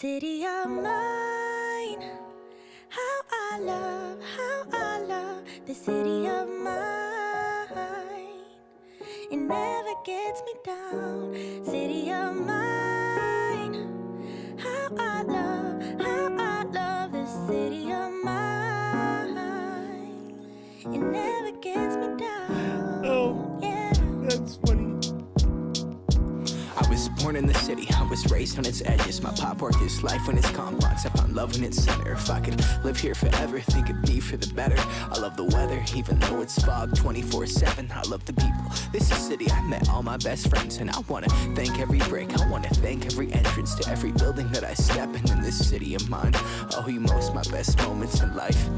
City of mine, how I love the city of mine. It never gets me down. City of mine, how I love the city of mine. It never gets me down. Oh, yeah, that's funny. I was born in the city, I was raised on its edges. My pop worked his life when it's complex. I found love in its center. If I could live here forever, think it'd be for the better. I love the weather, even though it's fog 24/7. I love the people, this is the city I met all my best friends. And I wanna thank every brick, I wanna thank every entrance to every building that I step in this city of mine. I owe you most my best moments in life.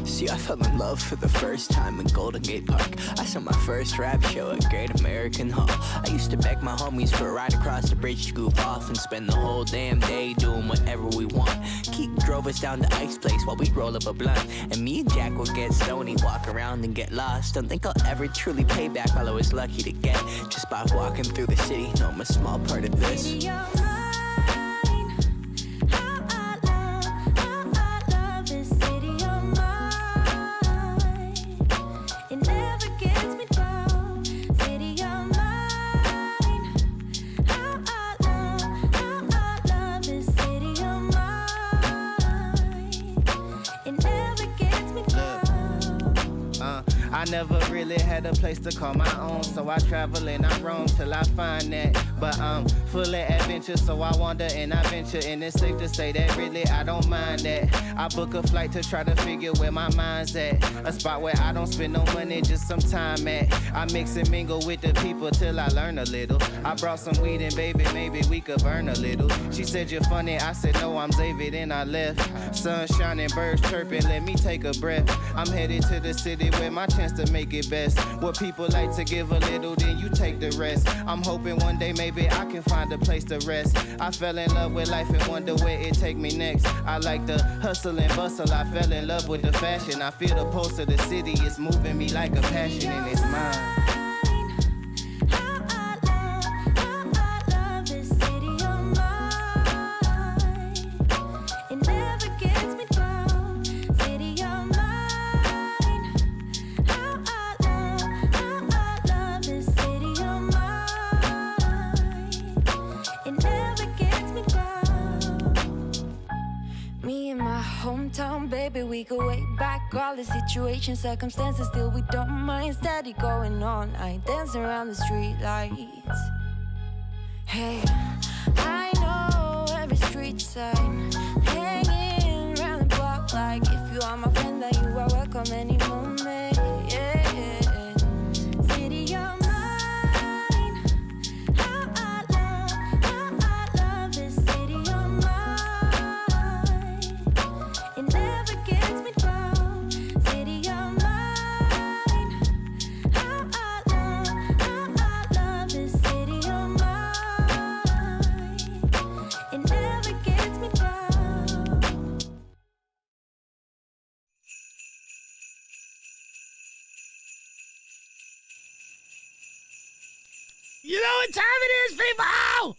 See, I fell in love for the first time in Golden Gate Park. I saw my first rap show at Great American Hall. I used to beg my homies for a ride across the bridge to goof off and spend the whole damn day doing whatever we want. Keith drove us down to Ice Place while we roll up a blunt, and me and Jack would get stoney, walk around and get lost. Don't think I'll ever truly pay back all I was lucky to get just by walking through the city. No, I'm a small part of this. city of mine, how I love this city of mine. It never gets me down. City of mine, how I love this city of mine. It never gets me down. I never really had a place to call my own, so I travel and I roam till I find that. But I'm full of adventure, so I wander and I venture, and it's safe to say that really I don't mind that. I book a flight to try to figure where my mind's at, a spot where I don't spend no money, just some time at. I mix and mingle with the people till I learn a little. I brought some weed and baby, maybe we could burn a little. She said you're funny, I said no, I'm Xavier, then I left. Sun shining, birds chirping, let me take a breath. I'm headed to the city where my chance to make it best. What people like to give a little, then you take the rest. I'm hoping one day maybe I can find a place to rest. I fell in love with life and wonder where it take me next. I like the hustle and bustle, I fell in love with the fashion. I feel the pulse of the city, it's moving me like a passion, and it's mine. How I love this city of mine. It never gets me down. City of mine. How I love this city of mine. It never gets me down. Me and my hometown, baby, we go way back. All the situations, circumstances, still we don't mind. Steady going on, I dance around the street lights. Hey, I know every street sign, hanging around the block. Like if you are my friend, then you are welcome any moment. Yeah, city of mine, how I love this city of mine. It never gets me down. City of mine, how I love this city of mine. It never gets me down. You know what time it is, people?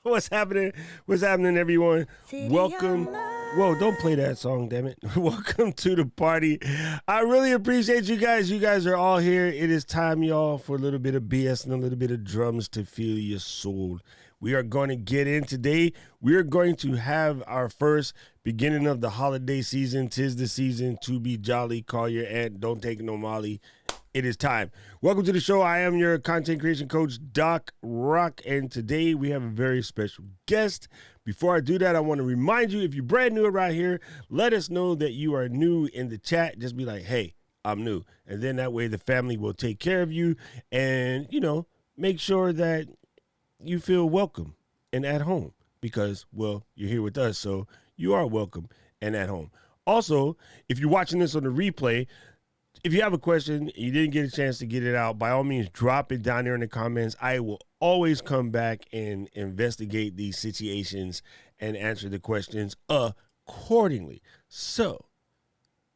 What's happening? What's happening, everyone? City Welcome. of mine. Whoa, don't play that song, damn it. Welcome to the party. I really appreciate you guys. You guys are all here. It is time, y'all, for a little bit of BS and a little bit of drums to feel your soul. We are going to get in today. We are going to have our first beginning of the holiday season. 'Tis the season to be jolly. Call your aunt. Don't take no Molly. It is time. Welcome to the show. I am your content creation coach, Doc Rock, and today we have a very special guest. Before I do that, I want to remind you, if you're brand new around here, let us know that you are new in the chat. Just be like, hey, I'm new. And then that way the family will take care of you and, you know, make sure that you feel welcome and at home because, well, you're here with us, so you are welcome and at home. Also, if you're watching this on the replay, if you have a question, you didn't get a chance to get it out, by all means, drop it down there in the comments. I will always come back and investigate these situations and answer the questions accordingly. So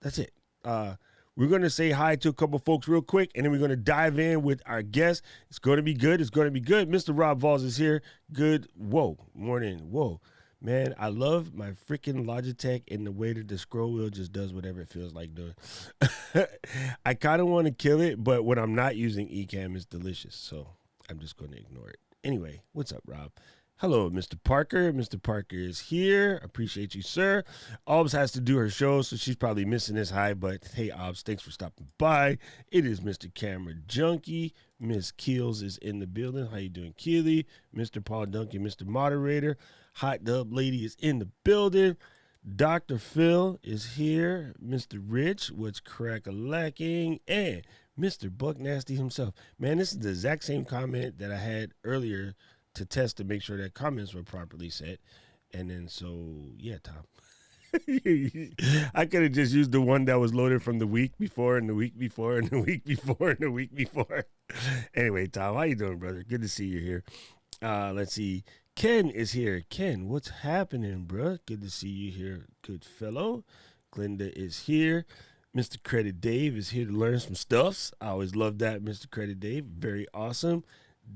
that's it. We're going to say hi to a couple folks real quick, and then we're going to dive in with our guest. It's going to be good. It's going to be good. Mr. Rob Valls is here. Good. Whoa. Morning. Whoa. Man, I love my freaking Logitech and the way that the scroll wheel just does whatever it feels like doing. I kind of want to kill it, but when I'm not using Ecamm, it's delicious. So I'm just going to ignore it. Anyway, what's up, Rob? Hello, Mr. Parker. Mr. Parker is here. Appreciate you, sir. Obs has to do her show, so she's probably missing this high, but hey, Obs, thanks for stopping by. It is Mr. Camera Junkie. Miss Keels is in the building. How you doing, Keely? Mr. Paul Duncan, Mr. Moderator. Hot Dub Lady is in the building. Dr. Phil is here. Mr. Rich, what's crack-a-lacking? And Mr. Buck Nasty himself. Man, this is the exact same comment that I had earlier to test to make sure that comments were properly set. And then, so, yeah, Tom. I could have just used the one that was loaded from the week before and the week before and the week before and the week before. Anyway, Tom, how you doing, brother? Good to see you here. Let's see. Ken is here. Ken, what's happening, bro? Good to see you here, good fellow. Glenda is here. Mr. Credit Dave is here to learn some stuffs. I always love that, Mr. Credit Dave. Very awesome.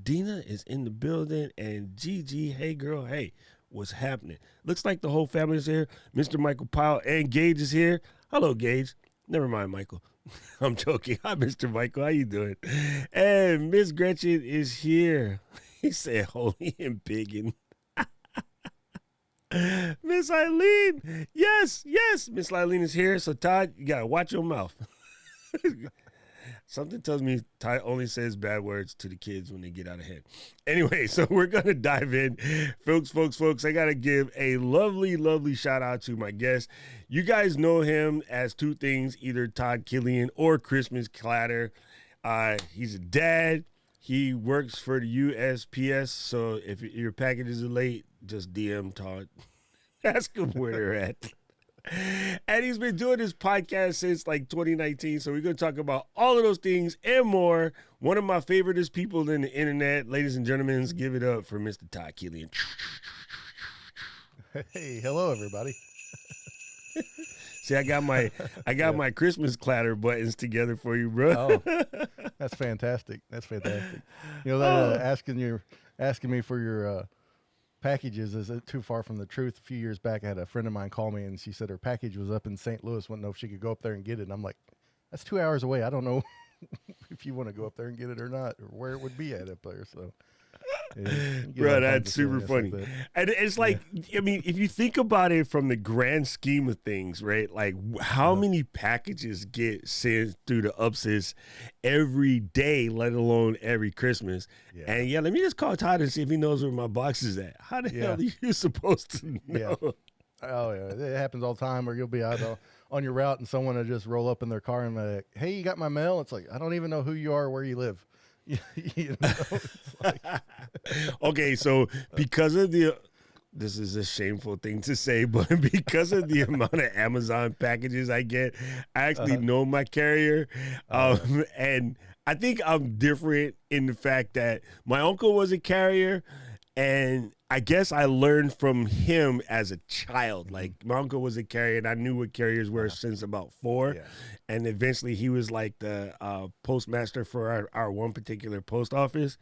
Dina is in the building, and Gigi, hey girl, hey, what's happening? Looks like the whole family is here. Mr. Michael Powell and Gage is here. Hello, Gage. Never mind, Michael. I'm joking. Hi, Mr. Michael. How you doing? And Miss Gretchen is here. He said, holy and biggin. Miss Eileen. Yes. Miss Eileen is here. So, Todd, you got to watch your mouth. Something tells me Ty only says bad words to the kids when they get out of hand. Anyway, so we're going to dive in. Folks, I got to give a lovely shout out to my guest. You guys know him as two things, either Todd Killian or Christmas Clatter. He's a dad. He works for the USPS. So if your packages are late, just DM Todd. Ask him where they're at. And he's been doing this podcast since like 2019. So we're going to talk about all of those things and more. One of my favoriteest people in the internet. Ladies and gentlemen, give it up for Mr. Ty Killian. Hey, hello, everybody. See, I got my Christmas clatter buttons together for you, bro. Oh, that's fantastic. You know, asking me for your packages is too far from the truth. A few years back, I had a friend of mine call me, and she said her package was up in St. Louis. Wouldn't know if she could go up there and get it. And I'm like, that's 2 hours away. I don't know if you want to go up there and get it or not, or where it would be at up there. So, yeah, bro, that's super funny. And it's like, I mean, if you think about it from the grand scheme of things, right? Like, how many packages get sent through the UPSIS every day, let alone every Christmas? Yeah. And let me just call Todd and see if he knows where my box is at. How the hell are you supposed to know? Yeah. Oh, yeah. It happens all the time where you'll be out on your route and someone will just roll up in their car and be like, hey, you got my mail? It's like, I don't even know who you are or where you live. You know, it's like, okay, so because of this is a shameful thing to say, but because of the amount of Amazon packages I get, I actually know my carrier. And I think I'm different in the fact that my uncle was a carrier, and I guess I learned from him as a child. Like, my uncle was a carrier, and I knew what carriers were since about 4. Yeah. And eventually he was like the postmaster for our one particular post office.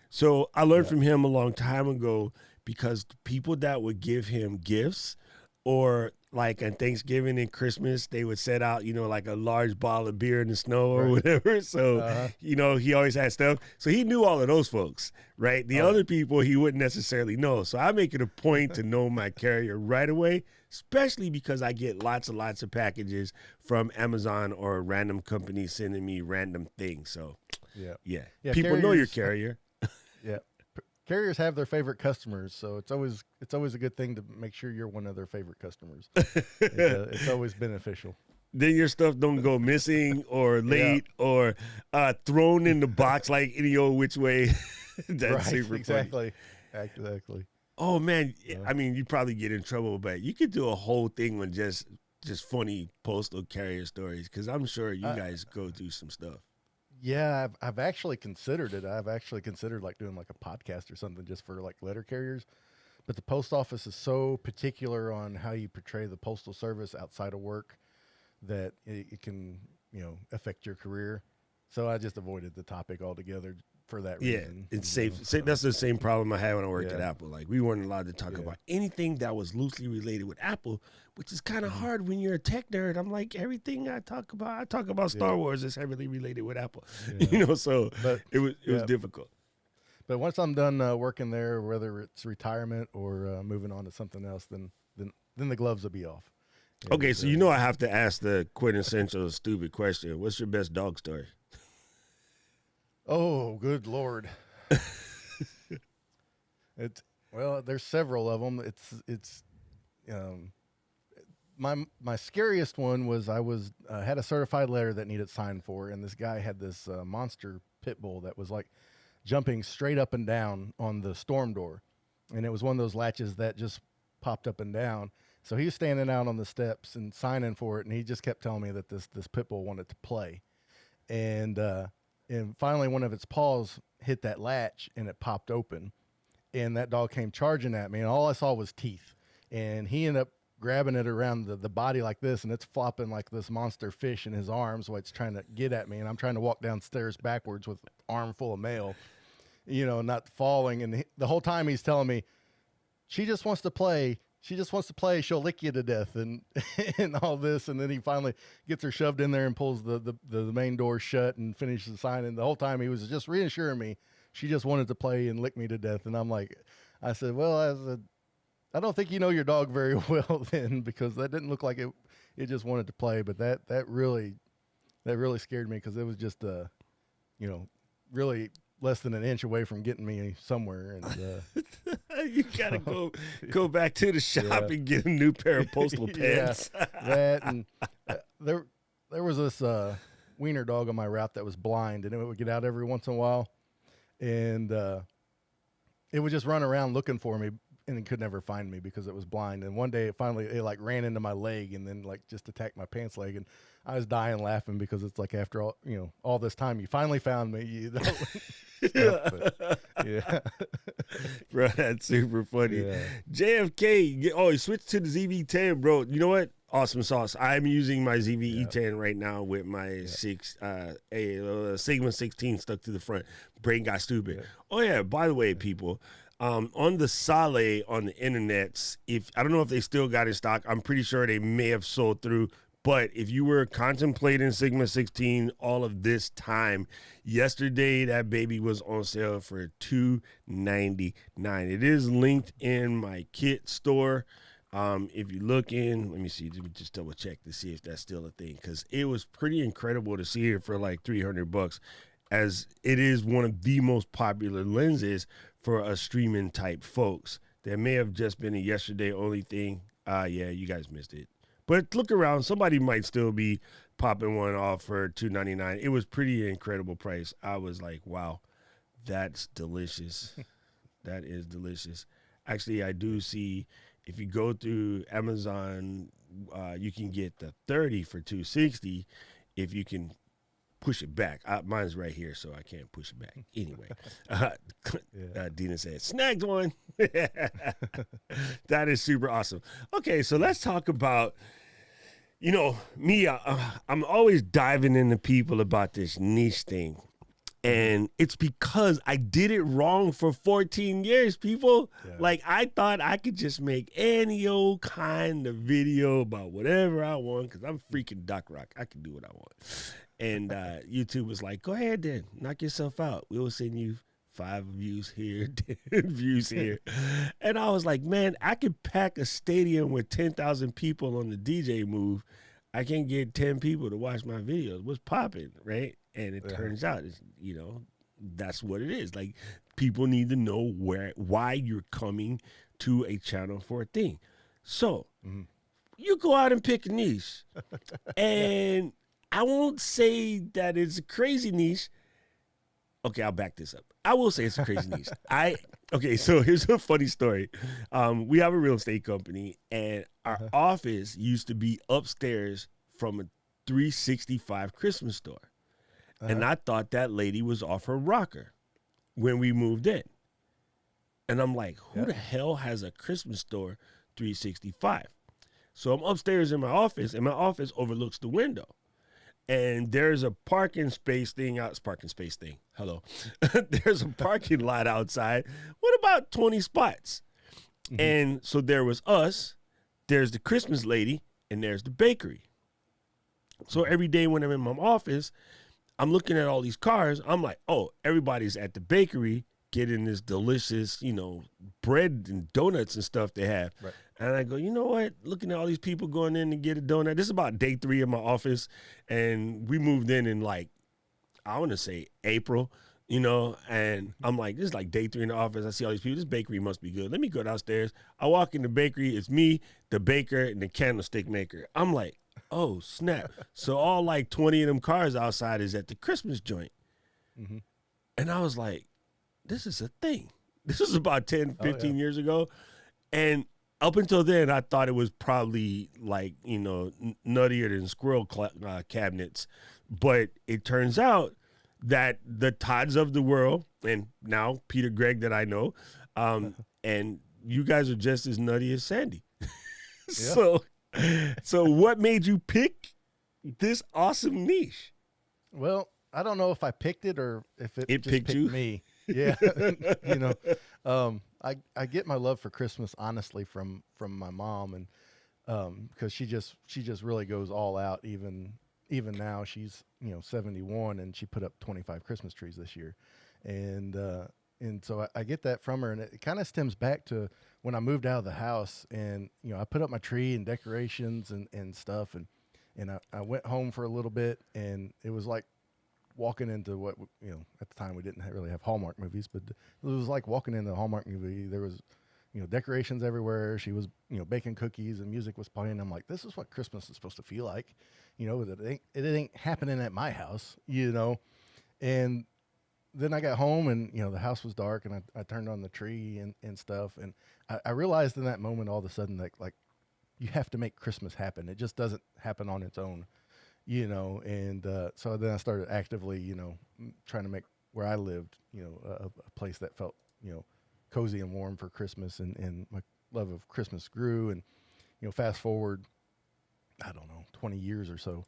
So I learned from him a long time ago, because the people that would give him gifts, or like on Thanksgiving and Christmas, they would set out, like a large bottle of beer in the snow or whatever. So, he always had stuff. So he knew all of those folks, right? The other people he wouldn't necessarily know. So I make it a point to know my carrier right away, especially because I get lots and lots of packages from Amazon or random companies sending me random things. So, yeah. People know your carrier. Yeah. Carriers have their favorite customers, so it's always a good thing to make sure you're one of their favorite customers. It's always beneficial. Then your stuff don't go missing or late or thrown in the box like any old which way. That's super exactly. Funny. Exactly. Oh man, I mean, you probably get in trouble, but you could do a whole thing with just funny postal carrier stories, because I'm sure you guys go through some stuff. Yeah, I've actually considered it. I've actually considered like doing like a podcast or something just for like letter carriers. But the post office is so particular on how you portray the postal service outside of work that it can, affect your career. So I just avoided the topic altogether for that Yeah, reason. it's safe. That's the same problem I had when I worked at Yeah. Apple. Like, we weren't allowed to talk about anything that was loosely related with Apple, which is kind of Mm-hmm. hard when you're a tech nerd. I'm like, everything I talk about Star Wars is heavily related with Apple. Yeah. So But it was difficult. But once I'm done working there, whether it's retirement or moving on to something else, then the gloves will be off. Okay, And, so I have to ask the quintessential stupid question. What's your best dog story? Oh, good Lord. There's several of them. It's my scariest one was I had a certified letter that needed signed for, and this guy had this monster pit bull that was like jumping straight up and down on the storm door, and it was one of those latches that just popped up and down. So he was standing out on the steps and signing for it, and he just kept telling me that this pit bull wanted to play, and finally one of its paws hit that latch and it popped open, and that dog came charging at me, and all I saw was teeth, and he ended up grabbing it around the body like this, and it's flopping like this monster fish in his arms while it's trying to get at me, and I'm trying to walk downstairs backwards with arm full of mail, not falling, and the whole time he's telling me, she just wants to play. She just wants to play. She'll lick you to death, and and all this. And then he finally gets her shoved in there and pulls the main door shut and finishes the sign. And the whole time he was just reassuring me she just wanted to play and lick me to death. And I'm like, I said, I don't think you know your dog very well then, because that didn't look like it just wanted to play. But that really scared me, because it was just really less than an inch away from getting me somewhere. And You gotta go back to the shop and get a new pair of Postal pants. That, and there was this wiener dog on my route that was blind, and it would get out every once in a while, and it would just run around looking for me, and it could never find me because it was blind. And one day it like ran into my leg and then like just attacked my pants leg, and I was dying laughing, because it's like, after all this time, you finally found me. Yeah. Bro, that's super funny. Yeah. JFK, he switched to the ZV-10, bro. You know what? Awesome sauce. I'm using my ZV-E10 right now with my Sigma 16 stuck to the front. Brain got stupid. Yeah. Oh, yeah, by the way, people, on the Sale on the internets, I don't know if they still got in stock. I'm pretty sure they may have sold through. But if you were contemplating Sigma 16 all of this time, yesterday that baby was on sale for $299. It is linked in my kit store. If you look in, let me just double check to see if that's still a thing, because it was pretty incredible to see it for like $300, as it is one of the most popular lenses for a streaming type folks. That may have just been a yesterday only thing. Yeah, you guys missed it. But look around. Somebody might still be popping one off for $299. It was pretty incredible price. I was like, wow, that's delicious. That is delicious. Actually, I do see, if you go through Amazon, you can get the 30 for $260 if you can push it back. Mine's right here, so I can't push it back. Anyway, Dina said, snagged one. That is super awesome. Okay, so let's talk about, me, I'm always diving into people about this niche thing. And it's because I did it wrong for 14 years, people. Yeah. Like, I thought I could just make any old kind of video about whatever I want, because I'm freaking Doc Rock. I can do what I want. And YouTube was like, go ahead then, knock yourself out. We'll send you 5 views here, 10 views here. And I was like, man, I could pack a stadium with 10,000 people on the DJ move. I can't get 10 people to watch my videos. What's popping, right? And it turns out, that's what it is. Like, people need to know why you're coming to a channel for a thing. So you go out and pick a niche. And I won't say that it's a crazy niche. Okay, I'll back this up. I will say it's a crazy niche. Okay, so here's a funny story. We have a real estate company, and our office used to be upstairs from a 365 Christmas store. And I thought that lady was off her rocker when we moved in. And I'm like, who the hell has a Christmas store 365? So I'm upstairs in my office, and my office overlooks the window. and there's a parking space thing out. Parking space thing. Hello. There's a parking lot outside with about 20 spots. Mm-hmm. And so there was us, there's the Christmas lady, and there's the bakery. So every day when I'm in my office, I'm looking at all these cars. I'm like, oh, everybody's at the bakery getting this delicious, bread and donuts and stuff they have. Right. And I go, you know what? Looking at all these people going in to get a donut. This is about day 3 of my office. And we moved in like, I want to say April, and I'm like, this is like day 3 in the office. I see all these people. This bakery must be good. Let me go downstairs. I walk in the bakery. It's me, the baker, and the candlestick maker. I'm like, oh, snap. So all like 20 of them cars outside is at the Christmas joint. Mm-hmm. And I was like, this is a thing. This is about 10, 15 years ago. And up until then, I thought it was probably like, nuttier than squirrel cabinets. But it turns out that the Todds of the world, and now Peter Gregg that I know, and you guys are just as nutty as Sandy. So what made you pick this awesome niche? Well, I don't know if I picked it or if it just picked you? me. Yeah. I get my love for Christmas honestly from my mom, and because she just really goes all out. Even now, she's 71, and she put up 25 Christmas trees this year, and so I get that from her, and it kind of stems back to when I moved out of the house, and I put up my tree and decorations and stuff, and I went home for a little bit, and it was like walking into what, at the time we didn't really have Hallmark movies, but it was like walking into a Hallmark movie. There was, decorations everywhere. She was, baking cookies and music was playing. I'm like, this is what Christmas is supposed to feel like, it ain't happening at my house, and then I got home and, the house was dark, and I turned on the tree and stuff. And I realized in that moment, all of a sudden, that like you have to make Christmas happen. It just doesn't happen on its own. And so then I started actively, trying to make where I lived, a place that felt, cozy and warm for Christmas, and my love of Christmas grew. And, fast forward, I don't know, 20 years or so,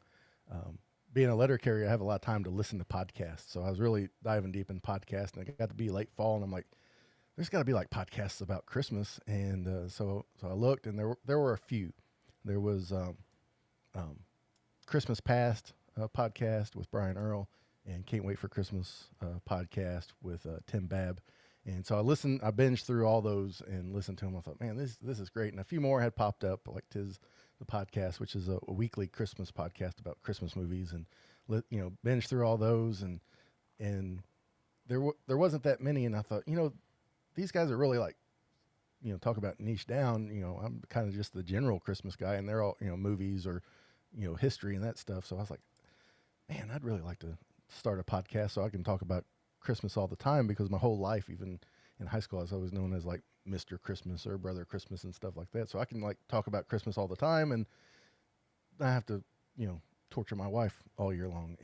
being a letter carrier, I have a lot of time to listen to podcasts. So I was really diving deep in podcasts, and I got to be late fall, and I'm like, there's got to be like podcasts about Christmas. And so I looked, and there were a few. There was Christmas Past podcast with Brian Earl, and Can't Wait for Christmas podcast with Tim Babb. And so I binged through all those and listened to them. I thought, man, this is great. And a few more had popped up, like Tis the Podcast, which is a weekly Christmas podcast about Christmas movies, and binged through all those, and there wasn't that many. And I thought, these guys are really like, talk about niche down. I'm kind of just the general Christmas guy, and they're all movies or history and that stuff. So I was like, man, I'd really like to start a podcast so I can talk about Christmas all the time, because my whole life, even in high school, I was always known as like Mr. Christmas or Brother Christmas and stuff like that. So I can like talk about Christmas all the time, and I have to, torture my wife all year long.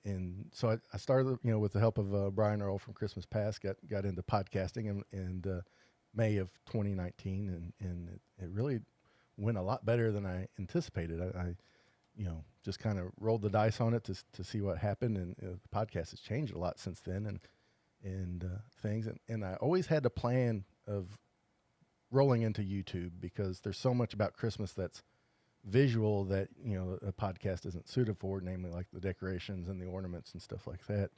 And so I started, with the help of Brian Earl from Christmas Past, got into podcasting in May of 2019, and it really went a lot better than I anticipated. I just kind of rolled the dice on it to see what happened, and the podcast has changed a lot since then, and things. And I always had a plan of rolling into YouTube, because there's so much about Christmas that's visual that, a podcast isn't suited for, namely like the decorations and the ornaments and stuff like that,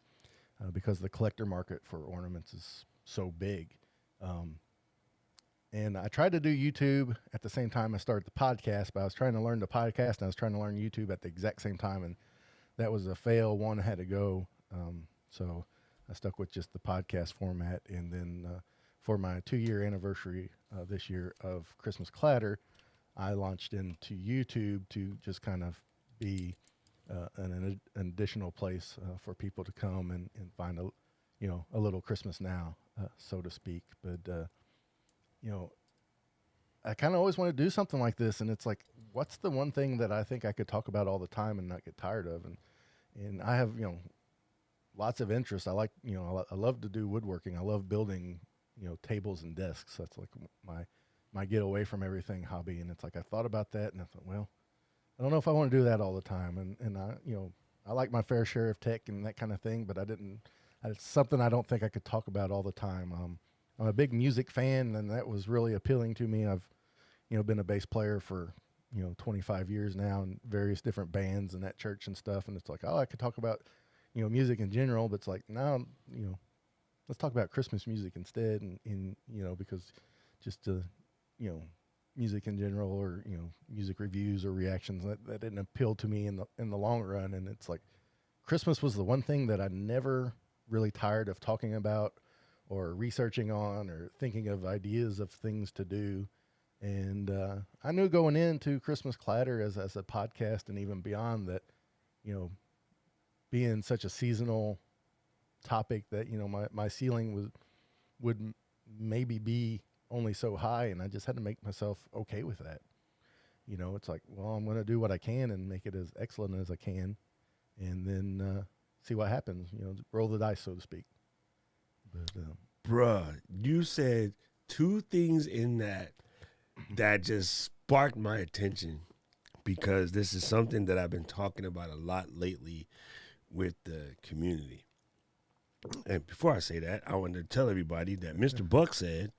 because the collector market for ornaments is so big. And I tried to do YouTube at the same time I started the podcast, but I was trying to learn the podcast and I was trying to learn YouTube at the exact same time, and that was a fail. One had to go. So I stuck with just the podcast format. And then for my 2-year anniversary this year of Christmas Clatter, I launched into YouTube to just kind of be an additional place for people to come and find a little Christmas now, so to speak. But I kind of always want to do something like this, and it's like, what's the one thing that I think I could talk about all the time and not get tired of? And I have lots of interests. I like I love to do woodworking. I love building tables and desks. That's like my get away from everything hobby. And it's like I thought about that, and I thought, well, I don't know if I want to do that all the time. And I, I like my fair share of tech and that kind of thing, but it's something I don't think I could talk about all the time. I'm a big music fan, and that was really appealing to me. I've, been a bass player for, 25 years now in various different bands and at church and stuff. And it's like, oh, I could talk about, music in general, but it's like, now, let's talk about Christmas music instead. And because just, music in general, or, music reviews or reactions that didn't appeal to me in the long run. And it's like, Christmas was the one thing that I never really tired of talking about or researching on or thinking of ideas of things to do. And I knew going into Christmas Clatter as a podcast and even beyond that, being such a seasonal topic that, my ceiling would maybe be only so high, and I just had to make myself okay with that. It's like, well, I'm going to do what I can and make it as excellent as I can, and then see what happens, roll the dice, so to speak. But Bruh, you said two things in that just sparked my attention, because this is something that I've been talking about a lot lately with the community. And before I say that, I wanted to tell everybody that Mr. Buck said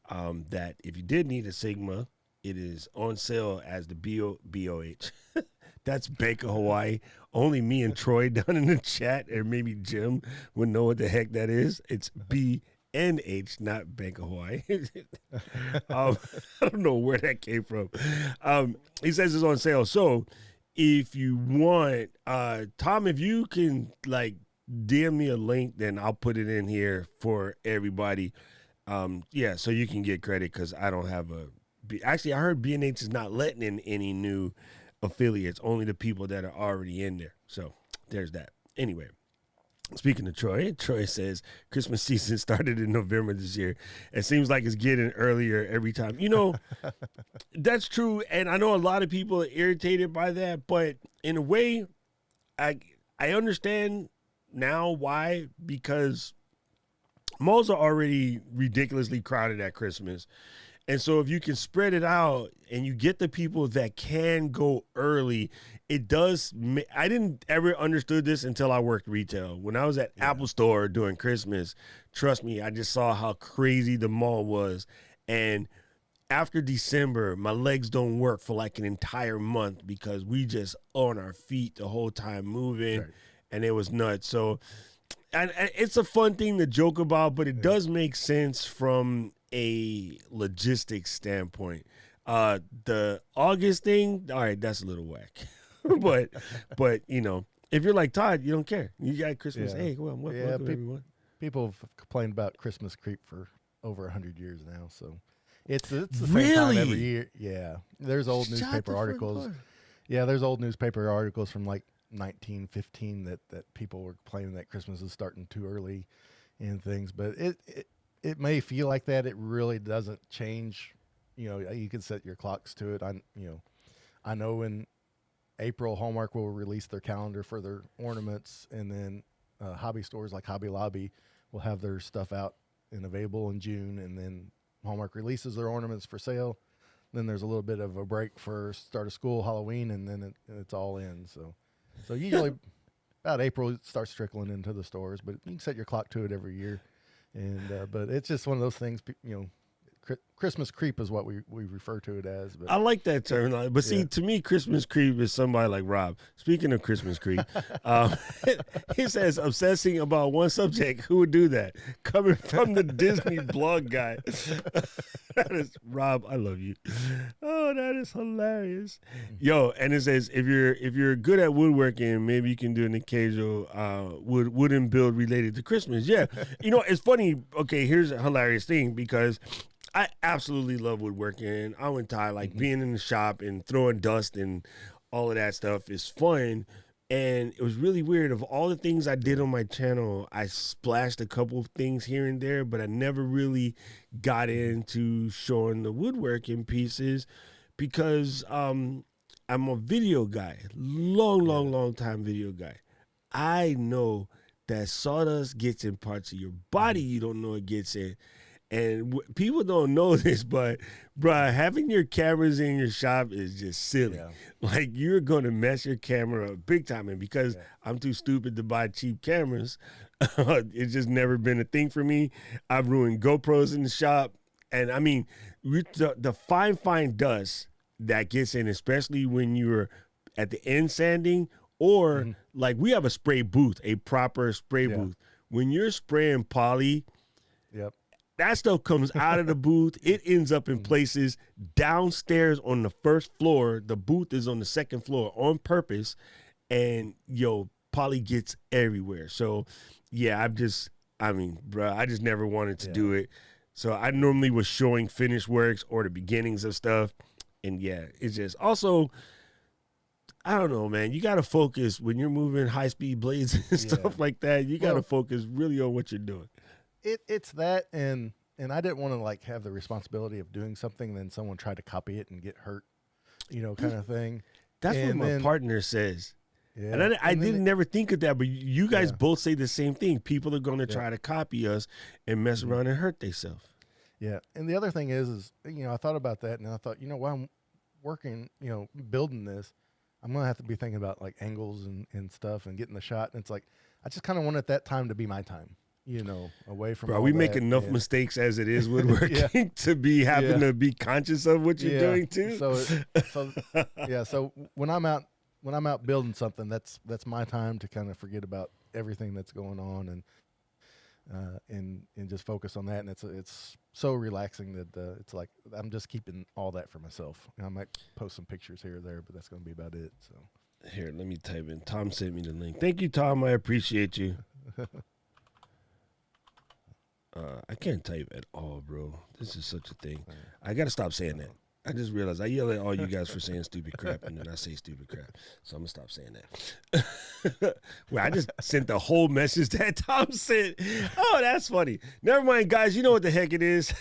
that if you did need a Sigma, it is on sale as the BOH. That's Bank of Hawaii. Only me and Troy down in the chat, or maybe Jim would know what the heck that is. It's BNH, not Bank of Hawaii. I don't know where that came from. He says it's on sale. So if you want, Tom, if you can DM me a link, then I'll put it in here for everybody. So you can get credit, because I don't have actually, I heard B&H is not letting in any new affiliates, only the people that are already in there. So there's that. Anyway, speaking of Troy says Christmas season started in November this year. It seems like it's getting earlier every time. That's true, and I know a lot of people are irritated by that, but in a way, I understand now why, because malls are already ridiculously crowded at Christmas. And so if you can spread it out and you get the people that can go early, it does. I didn't ever understood this until I worked retail. When I was at Apple Store during Christmas, trust me, I just saw how crazy the mall was. And after December, my legs don't work for like an entire month, because we just on our feet the whole time moving, and it was nuts. So and it's a fun thing to joke about, but it does make sense from a logistics standpoint. The August thing, all right, that's a little whack. but if you're like Todd, you don't care. You got Christmas. Hey, welcome everyone. People have complained about Christmas creep for over 100 years now, so it's the same Really? time every year. Yeah, there's old newspaper articles. Yeah, there's old newspaper articles from like 1915 that people were complaining that Christmas is starting too early and things, but it may feel like that. It really doesn't change. You can set your clocks to it. I know in April, Hallmark will release their calendar for their ornaments, and then hobby stores like Hobby Lobby will have their stuff out and available in June, and then Hallmark releases their ornaments for sale. Then there's a little bit of a break for start of school, Halloween, and then it's all in. So usually about April it starts trickling into the stores, but you can set your clock to it every year. And but it's just one of those things, Christmas creep is what we refer to it as. But I like that term. But see, to me, Christmas creep is somebody like Rob. Speaking of Christmas creep, he says, obsessing about one subject. Who would do that? Coming from the Disney blog guy. That is, Rob, I love you. Oh, that is hilarious. Yo, and it says, if you're good at woodworking, maybe you can do an occasional wooden build related to Christmas. Yeah. It's funny. Okay, here's a hilarious thing, because I absolutely love woodworking. I and Ty, being in the shop and throwing dust and all of that stuff is fun. And it was really weird. Of all the things I did on my channel, I splashed a couple of things here and there, but I never really got into showing the woodworking pieces, because I'm a video guy, long time video guy. I know that sawdust gets in parts of your body you don't know it gets in. And people don't know this, but bruh, having your cameras in your shop is just silly. Yeah. Like, you're gonna mess your camera up big time, and because Yeah. I'm too stupid to buy cheap cameras, it's just never been a thing for me. I've ruined GoPros in the shop, and I mean, the fine dust that gets in, especially when you're at the end sanding, or like we have a spray booth, a proper spray booth. When you're spraying poly, Yep. that stuff comes out of the booth. It ends up in places downstairs on the first floor. The booth is on the second floor on purpose. And, poly gets everywhere. So, yeah, I just never wanted to do it. So I normally was showing finished works or the beginnings of stuff. And, yeah, it's just also, I don't know, man. You got to focus when you're moving high-speed blades and stuff like that. You got to focus really on what you're doing. It's that, and I didn't want to like have the responsibility of doing something, then someone tried to copy it and get hurt, kind of thing. That's and what my partner says. Yeah. And I didn't never think of that, but you guys both say the same thing. People are going to try to copy us and mess around and hurt themselves. Yeah. And the other thing is, I thought about that, and I thought, while I'm working, building this, I'm going to have to be thinking about like angles and stuff and getting the shot. And it's like, I just kind of wanted that time to be my time. Away from. Bro, we make enough mistakes as it is woodworking to be having to be conscious of what you're doing too. So when I'm out building something, that's my time to kind of forget about everything that's going on and just focus on that. And it's so relaxing that it's like I'm just keeping all that for myself. I might post some pictures here or there, but that's going to be about it. So here, let me type in. Tom sent me the link. Thank you, Tom. I appreciate you. I can't type at all, bro. This is such a thing. I got to stop saying that. I just realized I yell at all you guys for saying stupid crap, and then I say stupid crap. So I'm going to stop saying that. Well, I just sent the whole message that Tom sent. Oh, that's funny. Never mind, guys. You know what the heck it is.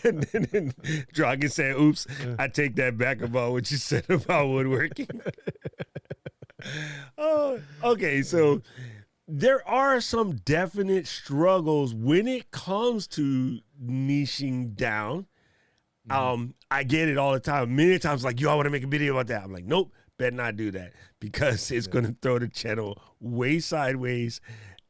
And then Dragon said, oops, I take that back about what you said about woodworking. Oh, okay. So there are some definite struggles when it comes to niching down. I get it all the time. Many times, like, I want to make a video about that. I'm like, nope, better not do that because it's going to throw the channel way sideways.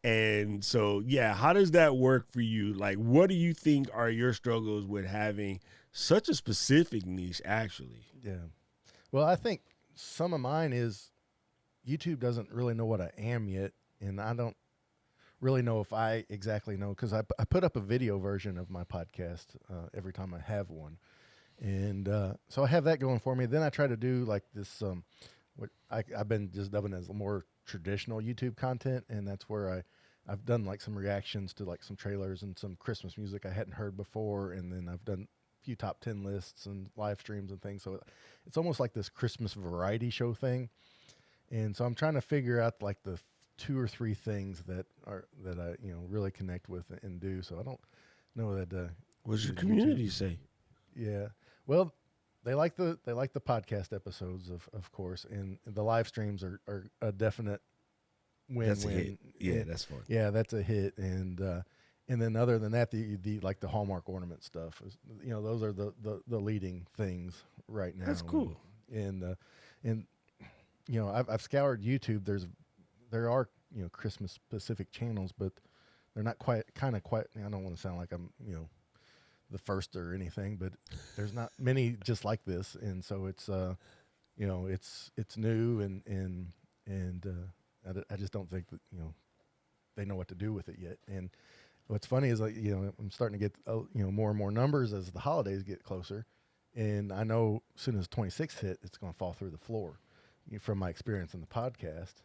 And so, how does that work for you? Like, what do you think are your struggles with having such a specific niche, actually? Yeah. Well, I think some of mine is YouTube doesn't really know what I am yet. And I don't really know if I exactly know, because I put up a video version of my podcast every time I have one. And so I have that going for me. Then I try to do like this, what I've been just dubbing as more traditional YouTube content. And that's where I've done like some reactions to like some trailers and some Christmas music I hadn't heard before. And then I've done a few top 10 lists and live streams and things. So it's almost like this Christmas variety show thing. And so I'm trying to figure out like the 2 or 3 things that I really connect with and do. So I don't know that. What's your community say? Yeah, well, they like the podcast episodes of course, and the live streams are a definite win. That's a hit. Yeah, that's fun. Yeah, that's a hit, and then other than that, the like the Hallmark ornament stuff is, those are the leading things right now. That's cool. And I've scoured YouTube. There are Christmas specific channels, but they're not quite. I don't want to sound like I'm the first or anything, but there's not many just like this, and so it's it's new and I just don't think that they know what to do with it yet. And what's funny is like I'm starting to get more and more numbers as the holidays get closer, and I know as soon as 26 hit, it's going to fall through the floor from my experience in the podcast.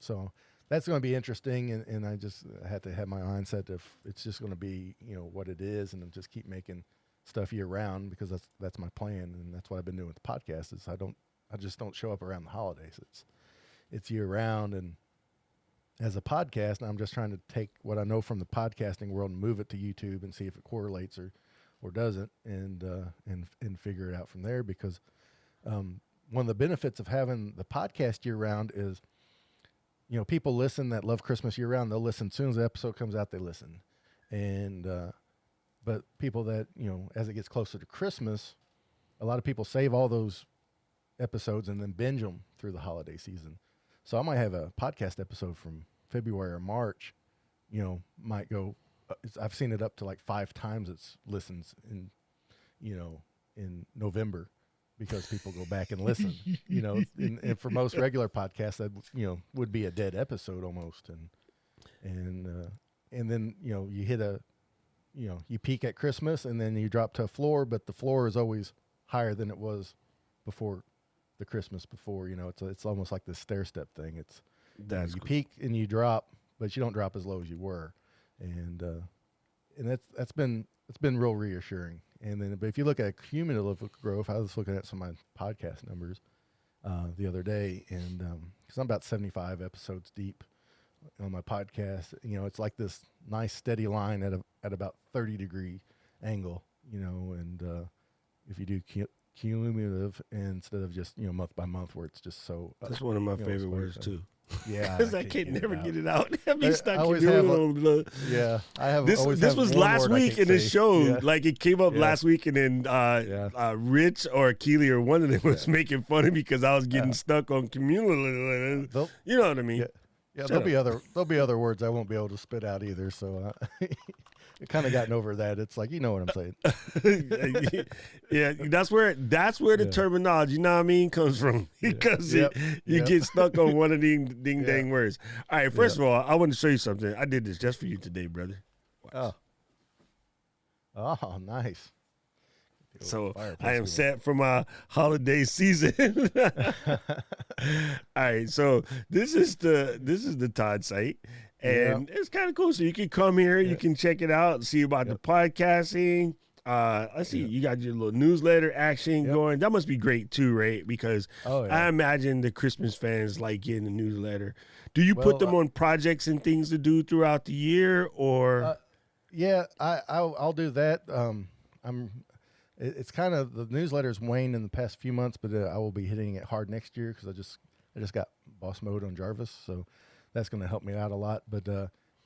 So that's going to be interesting, and I just had to have my mindset of it's just going to be what it is, and just keep making stuff year round, because that's my plan, and that's what I've been doing with the podcast. Is I just don't show up around the holidays. It's year round, and as a podcast, I'm just trying to take what I know from the podcasting world and move it to YouTube and see if it correlates or doesn't, and figure it out from there. Because one of the benefits of having the podcast year round is people listen that love Christmas year round. They'll listen as soon as the episode comes out. They listen, and but people that as it gets closer to Christmas, a lot of people save all those episodes and then binge them through the holiday season. So I might have a podcast episode from February or March. Might go. I've seen it up to like 5 times its listens in November, because people go back and listen. And for most regular podcasts, that would be a dead episode almost. And then you hit you peak at Christmas and then you drop to a floor, but the floor is always higher than it was before the Christmas before. It's almost like this stair step thing. It's That's you cool. peak and you drop, but you don't drop as low as you were, and it's been real reassuring. And then, but if you look at cumulative growth, I was looking at some of my podcast numbers the other day, and because I'm about 75 episodes deep on my podcast, it's like this nice steady line at about 30-degree angle, and if you do cumulative instead of just month by month, where it's just so That's one of my it's favorite like, words too. Yeah, Because I can't never get it out. I be I stuck in always the have middle. Yeah, I have. This always this have was one last word I week can't in the say. show. Yeah. Like it came up Yeah. last week, and then Rich or Keely or one of them was making fun of me because I was getting stuck on cumulative. They'll- You know what I mean? Yeah, Shut there'll be other words I won't be able to spit out either. So I kind of gotten over that. It's like, what I'm saying. Yeah, that's where the terminology, you know what I mean, comes from, because you get stuck on one of the dang words. All right, first of all, I want to show you something. I did this just for you today, brother. Watch. Oh, nice. So Fireplace I am going. set for my holiday season. All right, so this is the Todd site, and it's kind of cool. So you can come here, you can check it out, see about the podcasting. Let's see, you got your little newsletter action going. That must be great too, right? Because I imagine the Christmas fans like getting a newsletter. Do you put them on projects and things to do throughout the year, or? I'll do that. It's kind of, the newsletter's waned in the past few months, but I will be hitting it hard next year because I just got boss mode on Jarvis, so that's going to help me out a lot. But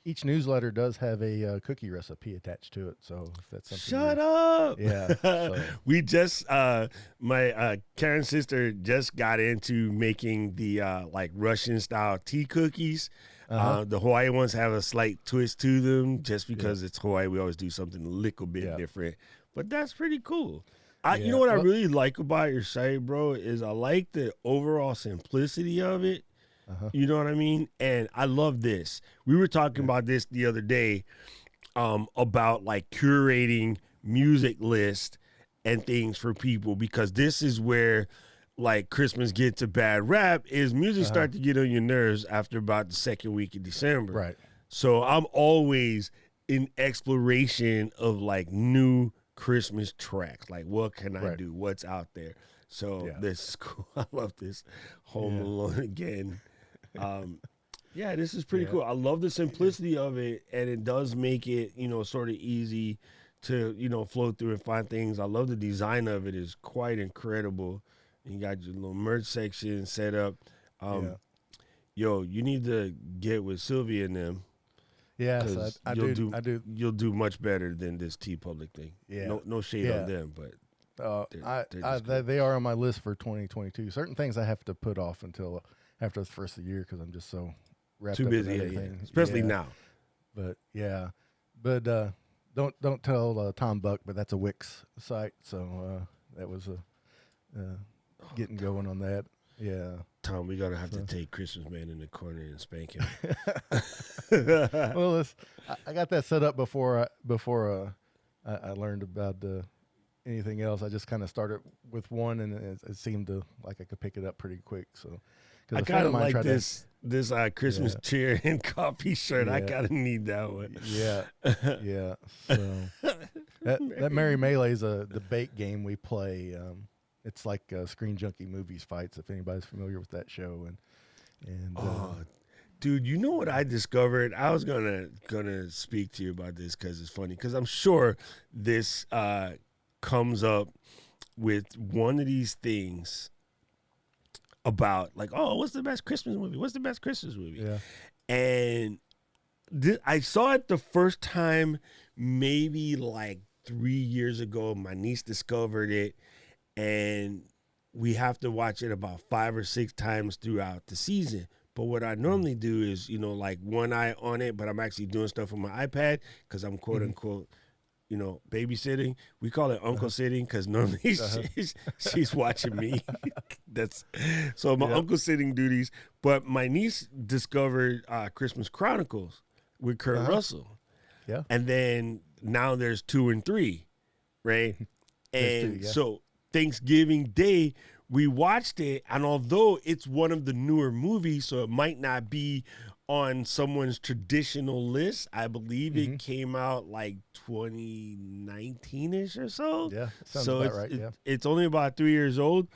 each newsletter does have a cookie recipe attached to it, so if that's something. Shut up! Yeah, so. We just my Karen's sister just got into making the like Russian style tea cookies. The Hawaii ones have a slight twist to them, just because it's Hawaii. We always do something a little bit different. But that's pretty cool. You know what I really like about your site, bro, is I like the overall simplicity of it. You know what I mean? And I love this. We were talking about this the other day, about like curating music lists and things for people, because this is where like Christmas gets a bad rap, is music start to get on your nerves after about the second week of December. Right. So I'm always in exploration of like new Christmas tracks. Like, what can I do? What's out there? So this is cool. I love this. Home Alone again. This is pretty cool. I love the simplicity of it, and it does make it, sort of easy to, flow through and find things. I love the design of it. It's quite incredible. You got your little merch section set up. Yo, you need to get with Sylvia and them. Yes, I do. You'll do much better than this T Public thing. Yeah. No shade on them, but they are on my list for 2022. Certain things I have to put off until after the first of the year because I'm just so wrapped too up busy. in everything. Especially now. But don't tell Tom Buck, but that's a Wix site. So that was getting going on that. Yeah. Tom, we gotta have to take Christmas Man in the corner and spank him. Well, I got that set up before I learned about anything else. I just kind of started with one, and it seemed to like I could pick it up pretty quick. So I kind of like this Christmas cheer and coffee shirt. I kind of need that one. Yeah. So that Merry Melee is a debate game we play. It's like Screen Junkie Movies Fights, if anybody's familiar with that show. And dude, you know what I discovered? I was gonna speak to you about this because it's funny. Because I'm sure this comes up with one of these things. about like, oh, what's the best Christmas movie? What's the best Christmas movie? Yeah. And I saw it the first time maybe like 3 years ago. My niece discovered it, and we have to watch it about 5 or 6 times throughout the season. But what I normally do is, like one eye on it, but I'm actually doing stuff on my iPad because I'm quote unquote, babysitting. We call it uncle sitting because normally she's watching me. So my uncle sitting duties. But my niece discovered Christmas Chronicles with Kurt Russell. Yeah. And then now there's 2 and 3, right? And so Thanksgiving Day, we watched it, and although it's one of the newer movies, so it might not be on someone's traditional list, I believe it came out like 2019-ish or so. Yeah, sounds so about right. It's only about 3 years old,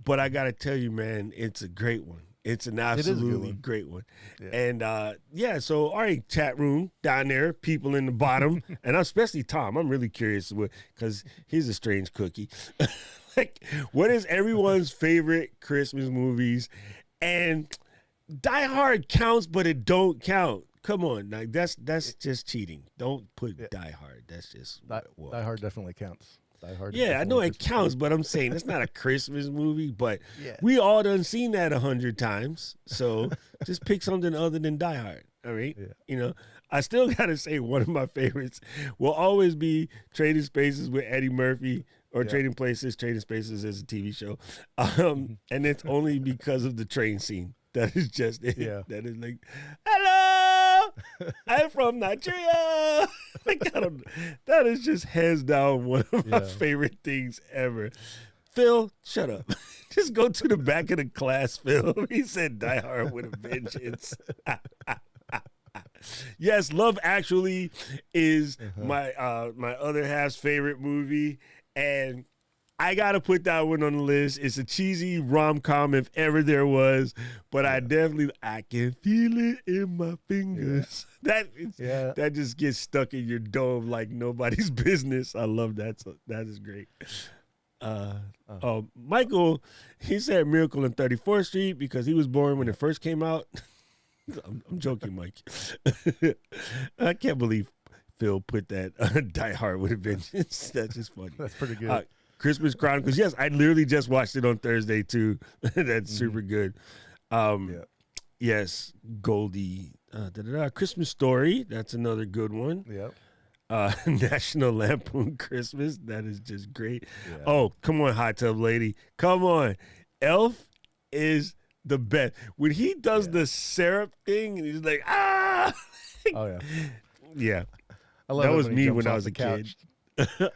but I got to tell you, man, it's a great one. It's an absolutely great one. Yeah. And so all right, chat room down there, people in the bottom, and especially Tom. I'm really curious because he's a strange cookie. Like, what is everyone's favorite Christmas movies? And Die Hard counts, but it don't count. Come on, like that's just cheating. Don't put Die Hard. That's just Die Hard definitely counts. Die Hard. Yeah, I know it counts, but I'm saying it's not a Christmas movie. But we all done seen that 100 times. So just pick something other than Die Hard. All right, I still gotta say one of my favorites will always be Trading Spaces with Eddie Murphy. Or Trading Spaces as a TV show. And it's only because of the train scene. That is just it. Yeah. That is like, hello, I'm from Nigeria. Like, that is just hands down one of my favorite things ever. Phil, shut up. Just go to the back of the class, Phil. He said Die Hard with a vengeance. Yes, Love Actually is my other half's favorite movie. And I got to put that one on the list. It's a cheesy rom-com if ever there was, but I can feel it in my fingers. Yeah. That just gets stuck in your dome like nobody's business. I love that. So that is great. Michael, he said Miracle on 34th Street because he was born when it first came out. I'm joking, Mike. I can't believe Phil put that Die Hard with a Vengeance. That's just funny. That's pretty good. Christmas Chronicles. Yes, I literally just watched it on Thursday too. That's super good. Yes, Goldie. Christmas Story. That's another good one. Yep. National Lampoon Christmas. That is just great. Yeah. Oh, come on, Hot Tub Lady. Come on. Elf is the best. When he does the syrup thing, and he's like, ah. Oh, yeah. Yeah. I love that was me when I was a kid.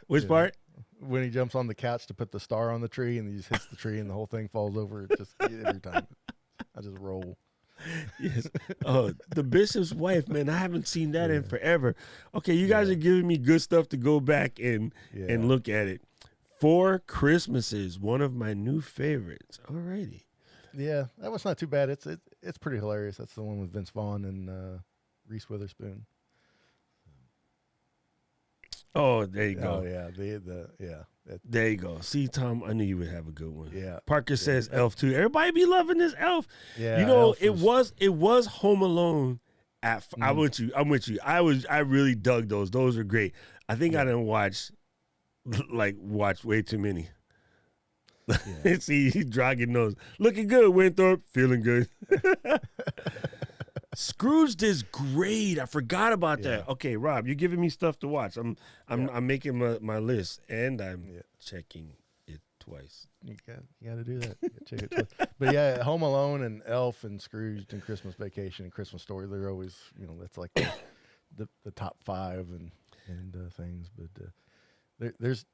Which part? When he jumps on the couch to put the star on the tree and he just hits the tree and the whole thing falls over. It just every time. I just roll. Yes. Oh, The Bishop's Wife, man. I haven't seen that in forever. Okay, you guys are giving me good stuff to go back and look at it. 4 Christmases, one of my new favorites. Alrighty. Yeah, that was not too bad. It's pretty hilarious. That's the one with Vince Vaughn and Reese Witherspoon. Oh, there you go. Oh yeah, there you go. See, Tom, I knew you would have a good one. Yeah. Parker says Elf too. Everybody be loving this Elf. Yeah. It was Home Alone. I'm with you. I really dug those. Those are great. I think I didn't watch way too many. Yeah. See, he's dragging those. Looking good, Winthrop. Feeling good. Scrooged is great. I forgot about that. Okay, Rob, you're giving me stuff to watch. I'm making my list and I'm checking it twice. You got to do that. Check it twice. But yeah, Home Alone and Elf and Scrooged and Christmas Vacation and Christmas Story. They're always that's like the top 5 and things. But there's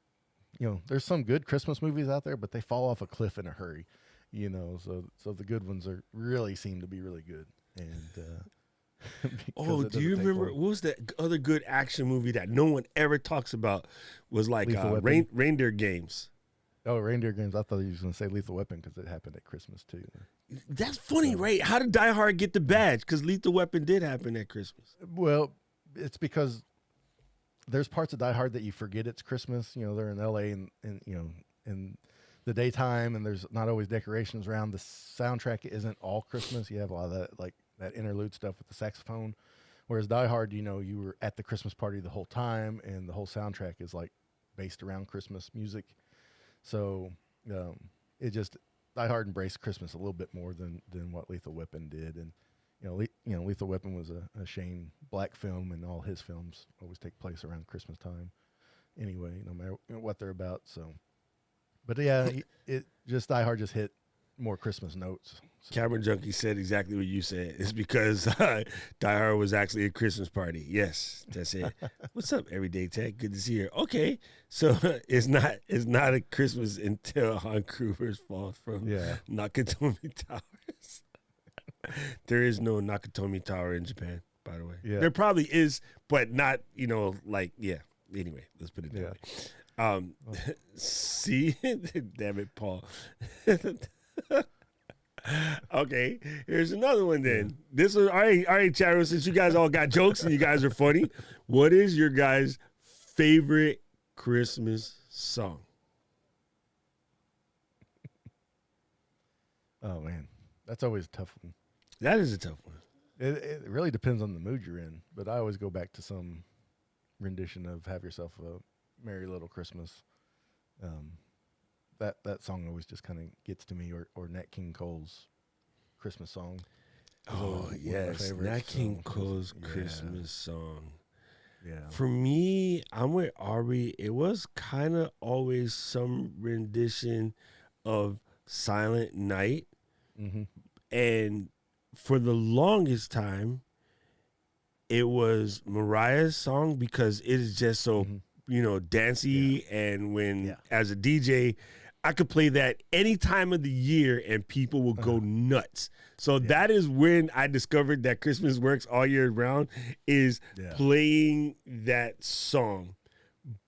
some good Christmas movies out there, but they fall off a cliff in a hurry. So the good ones really seem to be really good. And do you remember what was that other good action movie that no one ever talks about? Was like Reindeer Games. Oh, Reindeer Games. I thought you was going to say Lethal Weapon because it happened at Christmas too. That's funny, right? How did Die Hard get the badge? Because Lethal Weapon did happen at Christmas. Well, it's because there's parts of Die Hard that you forget it's Christmas. They're in L.A. and the daytime, and there's not always decorations around. The soundtrack isn't all Christmas. You have a lot of that, like that interlude stuff with the saxophone. Whereas Die Hard, you know, you were at the Christmas party the whole time, and the whole soundtrack is like based around Christmas music. So it just Die Hard embraced Christmas a little bit more than what Lethal Weapon did, and Lethal Weapon was a Shane Black film, and all his films always take place around Christmas time. Anyway, no matter what they're about. So, but yeah, it just Die Hard just hit more Christmas notes. So. Camera Junkie said exactly what you said. It's because Die Hard was actually a Christmas party. Yes, that's it. What's up, Everyday Tech? Good to see you. Okay, so it's not a Christmas until Han Kruger's falls from Nakatomi Towers. There is no Nakatomi Tower in Japan, by the way. Yeah. There probably is, but not, Anyway, let's put it that way. See? Damn it, Paul. Okay, here's another one then. This was all right, Charo, since you guys all got jokes and you guys are funny, what is your guys' favorite Christmas song? Oh, man. That's always a tough one. That is a tough one. It really depends on the mood you're in, but I always go back to some rendition of Have Yourself a Merry Little Christmas. That song always just kind of gets to me, or Nat King Cole's Christmas song. Oh, yes, Nat King Cole's Christmas song. Yeah. For me, I'm with Aubrey. It was kind of always some rendition of Silent Night. Mm-hmm. And for the longest time, it was Mariah's song because it is just so, dancey. Yeah. And when, as a DJ, I could play that any time of the year and people will go nuts. So that is when I discovered that Christmas works all year round, is playing that song.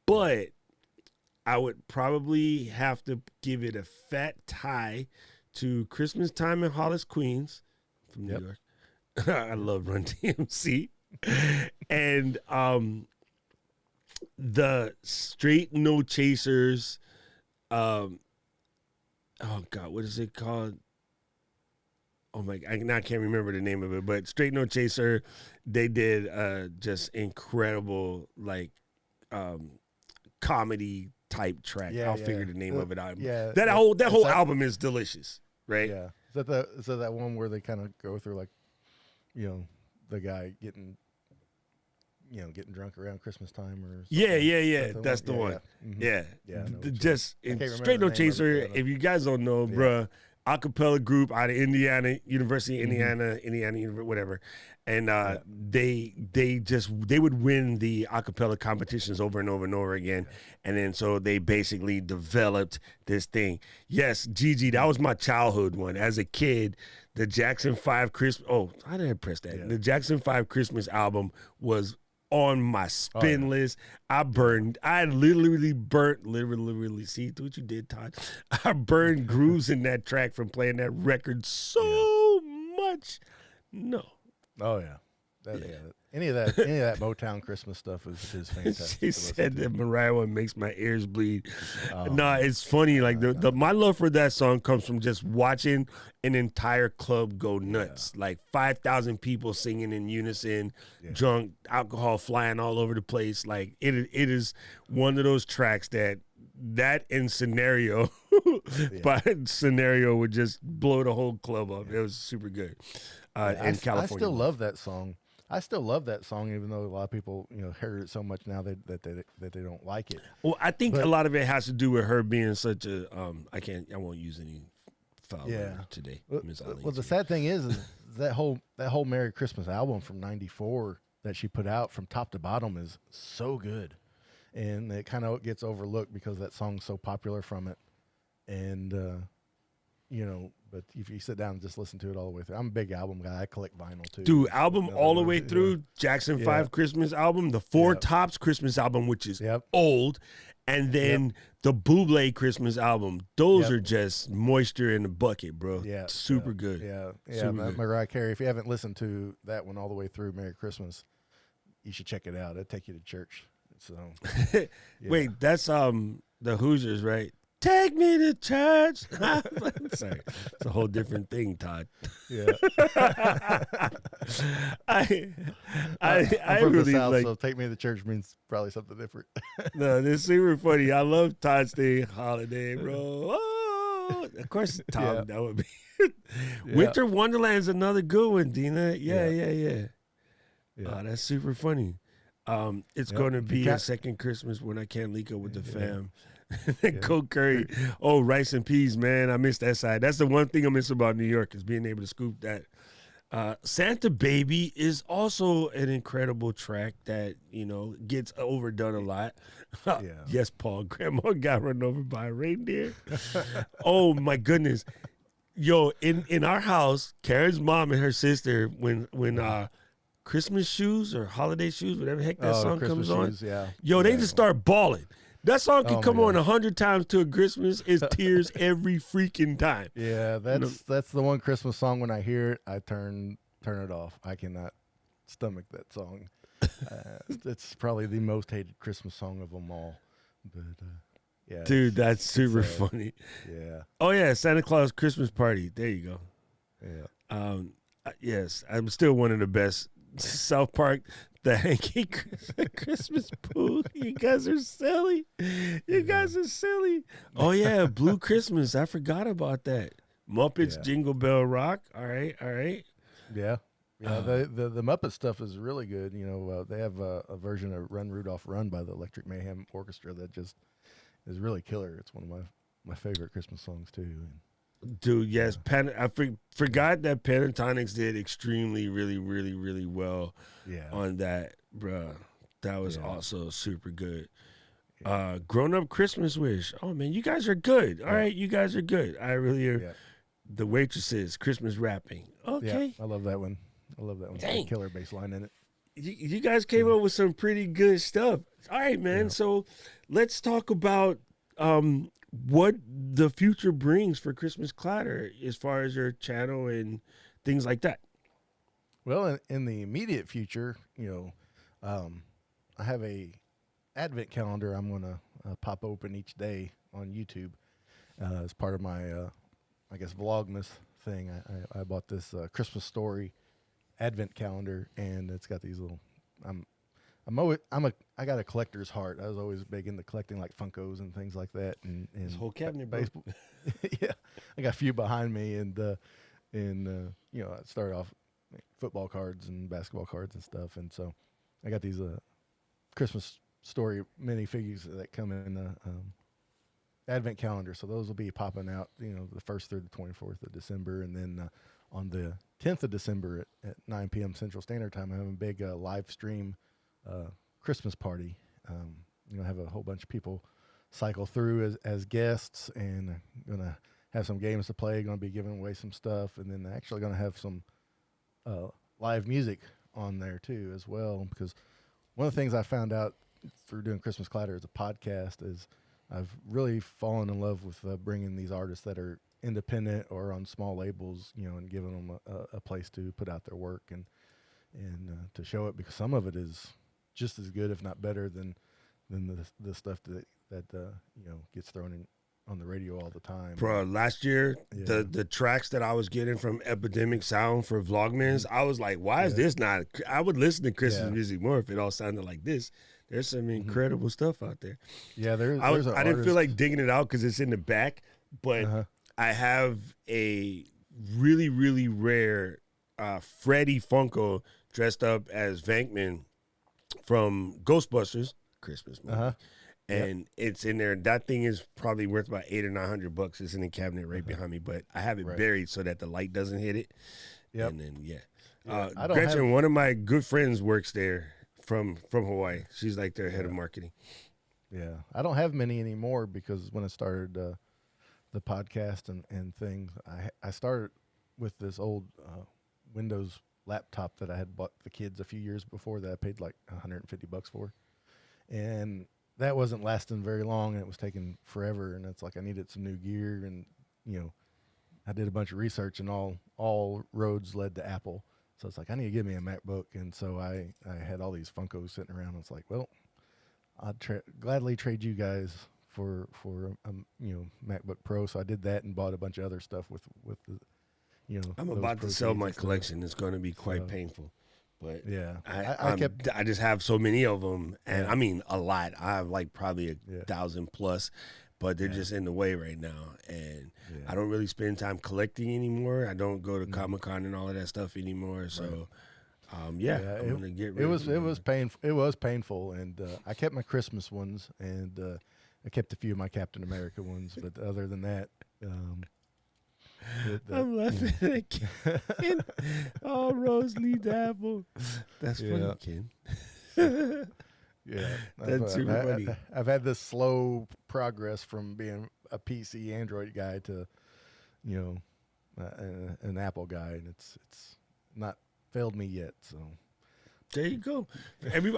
But I would probably have to give it a fat tie to Christmas Time in Hollis, Queens from New York. I love Run DMC. And the Straight No Chasers, oh God, what is it called? Oh my God, I can't remember the name of it, but Straight No Chaser, they did just incredible comedy type track. I'll figure the name of it out. Yeah, that whole album is delicious, right? Yeah. Is that that one where they kind of go through the guy getting drunk around Christmas time or something? Yeah. That's the one. Yeah. Just Straight No Chaser. If you guys don't know, bruh, a cappella group out of Indiana, University of Indiana, whatever. And they would win the a cappella competitions over and over and over again. And then so they basically developed this thing. Yes, Gigi, that was my childhood one. As a kid, the Jackson 5 Christmas, I didn't press that. Yeah. The Jackson 5 Christmas album was on my spin list. I literally burnt, see what you did, Todd? I burned grooves in that track from playing that record so much. No. Oh, yeah. Any of that Motown Christmas stuff is fantastic. She said that Mariah one makes my ears bleed. No, it's funny. Like my love for that song comes from just watching an entire club go nuts. Like 5,000 people singing in unison, drunk, alcohol flying all over the place. Like it is one of those tracks that in Scenario, but Scenario would just blow the whole club up. It was super good. In California, I still love that song. Even though a lot of people, heard it so much now that they don't like it. Well, I think a lot of it has to do with her being such a I won't use any foul word today. Well, the sad thing is that whole Merry Christmas album from '94 that she put out from top to bottom is so good, and it kind of gets overlooked because that song's so popular from it, and But if you sit down and just listen to it all the way through, I'm a big album guy. I collect vinyl too. Dude, album all the way through. Jackson 5 Christmas album, the Four Tops Christmas album, which is old, and then the Bublé Christmas album. Those are just moisture in the bucket, bro. Yeah, super good. Mariah Carey. If you haven't listened to that one all the way through, Merry Christmas, you should check it out. It'll take you to church. So, wait, that's the Hoosiers, right? take me to church. Sorry, it's a whole different thing, Todd. Yeah. I I'm from really the South, like. so take me to church means probably something different. No, this is super funny. I love Todd's thing, holiday, bro. Oh, of course, Tom, Yeah. that would be. Yeah. Winter Wonderland's another good one, Dina. Yeah. Yeah. Oh, that's super funny. It's Yep. going to You be a can't- second Christmas when I can't link up with the Yeah. fam. Cold curry. Oh, rice and peas, man. I miss that side. That's the one thing I miss about New York is being able to scoop that. Santa Baby is also an incredible track that, gets overdone a lot. Yeah. Yes, Paul. Grandma got run over by a reindeer. Oh, my goodness. Yo, in our house, Karen's mom and her sister, when Christmas shoes or holiday shoes, whatever the heck that song Christmas comes on, shoes, yeah. yo, they Yeah. just start bawling. That song can Oh, my come on gosh. 100 times to a Christmas. It's tears every freaking time. Yeah, that's the one Christmas song. When I hear it, I turn it off. I cannot stomach that song. It's probably the most hated Christmas song of them all. But yeah, Dude, that's it's super sad. funny. Yeah, Oh, yeah, Santa Claus Christmas Party. There you go. yeah. Yes, I'm still one of the best. South Park, the hanky Christmas poo. You guys are silly. You guys are silly. Oh, yeah, Blue Christmas. I forgot about that. Muppets Yeah. Jingle Bell Rock. All right. Yeah. The Muppet stuff is really good. They have a version of Run Rudolph Run by the Electric Mayhem Orchestra that just is really killer. It's one of my favorite Christmas songs too. Dude, yes. I forgot that Pentatonics did extremely, really, really, really well Yeah. on that, bruh. That was Yeah. also super good. Grown Up Christmas Wish. Oh, man, you guys are good. All right, you guys are good. I really are. Yeah. The Waitresses, Christmas Rapping. Okay. Yeah, I love that one. Dang. Killer bass line in it. You guys came up with some pretty good stuff. All right, man. Yeah. So let's talk about what the future brings for Christmas Clatter as far as your channel and things like that. Well, in the immediate future, I have a advent calendar I'm going to pop open each day on YouTube as part of my, Vlogmas thing. I bought this Christmas story advent calendar, and it's got these little. I got a collector's heart. I was always big into collecting like Funkos and things like that. And This whole cabinet, bro. baseball. Yeah, I got a few behind me, and I started off football cards and basketball cards and stuff, and so I got these Christmas story minifigures that come in the advent calendar. So those will be popping out, the 1st through the 24th of December, and then on the 10th of December at 9 p.m. Central Standard Time, I'm having a big live stream Christmas party. Have a whole bunch of people cycle through as guests, and I'm gonna have some games to play. Going to be giving away some stuff, and then actually going to have some live music on there too as well. Because one of the things I found out through doing Christmas Clatter as a podcast is I've really fallen in love with bringing these artists that are independent or on small labels, and giving them a place to put out their work and to show it, because some of it is just as good, if not better, than the stuff that gets thrown in on the radio all the time. Bro, last year, Yeah. the tracks that I was getting from Epidemic Sound for Vlogmas, I was like, why is this not? I would listen to Christmas Yeah. music more if it all sounded like this. There's some incredible stuff out there. Yeah, there's I an didn't feel artist- like digging it out because it's in the back, but Uh-huh. I have a really, really rare Freddy Funko dressed up as Venkman from Ghostbusters Christmas movie. Uh-huh. And it's in there. That thing is probably worth about $800 or $900. It's in the cabinet right behind me, but I have it Right. buried so that the light doesn't hit it. Yep. And then I don't Gretchen, have- one of my good friends works there from Hawaii. She's like their head of marketing. Yeah, I don't have many anymore because when I started the podcast and things, I started with this old Windows laptop that I had bought the kids a few years before that I paid like $150 for, and that wasn't lasting very long, and it was taking forever. And it's like I needed some new gear, and I did a bunch of research, and all roads led to Apple. So it's like I need to give me a MacBook, and so I had all these Funkos sitting around. It's like, well, I'd gladly trade you guys MacBook Pro. So I did that and bought a bunch of other stuff with the, I'm those about to sell proceeds my and stuff. collection. It's going to be quite So, painful, but Yeah, I just have so many of them, and Yeah. I mean a lot. I have like probably a Yeah. 1,000 plus, but they're Yeah. just in the way right now, and Yeah. I don't really spend time collecting anymore. I don't go to Comic-Con and all of that stuff anymore. So, I'm gonna get rid of them. It was painful. It was painful, and I kept my Christmas ones, and I kept a few of my Captain America ones. But other than that, I'm laughing at Ken. Oh, Rose Lee Apple. That's funny, Yeah. Ken. Yeah, That's super funny. I've had this slow progress from being a PC Android guy to, an Apple guy, and it's not failed me yet. So There you go.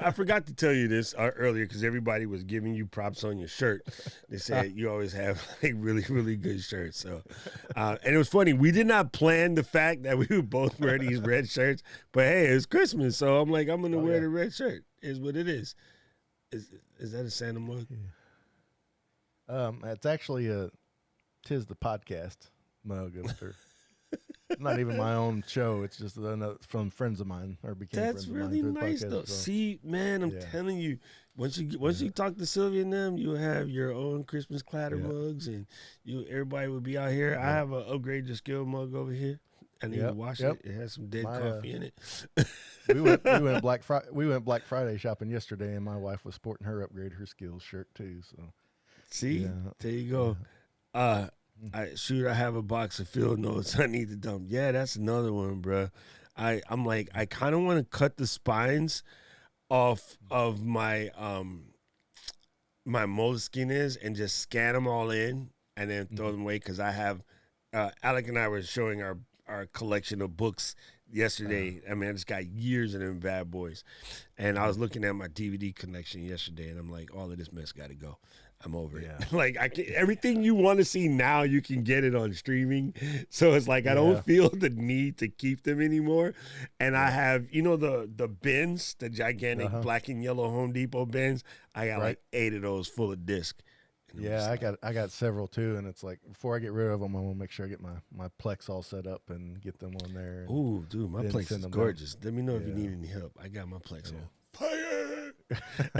I forgot to tell you this earlier because everybody was giving you props on your shirt. They said you always have like really, really good shirts. So, and it was funny. We did not plan the fact that we would both wear these red shirts, but hey, it's Christmas, so I'm like, I'm gonna wear the red shirt. Is what it is. Is that a Santa mug? it's actually tis the podcast mug of her. Not even my own show. It's just from friends of mine or became That's friends of mine. really through the nice podcast, though. so. See, man, I'm telling you, once you talk to Sylvia and them, you'll have your own Christmas Clatter mugs, and everybody will be out here. I have an Upgrade Your Skill mug over here. I need to wash it. It has some dead coffee in it. we went Black Friday shopping yesterday, and my wife was sporting her Upgrade Her Skills shirt too. So see, there you go. I have a box of field notes I need to dump. Yeah, that's another one, bro. I'm like, I kind of want to cut the spines off of my my moleskin and just scan them all in and then throw them away because I have Alec and I were showing our collection of books yesterday. I mean, I just got years of them bad boys, and I was looking at my DVD collection yesterday, and I'm like, all of this mess got to go. I'm over it. Like everything you want to see now, you can get it on streaming. So it's like I don't feel the need to keep them anymore. And I have, the bins, the gigantic black and yellow Home Depot bins. I got like 8 of those full of disc. Yeah, I got several too, and it's like before I get rid of them, I want to make sure I get my Plex all set up and get them on there. Ooh, dude, my Plex is gorgeous. Let me know if you need any help. I got my Plex on fire.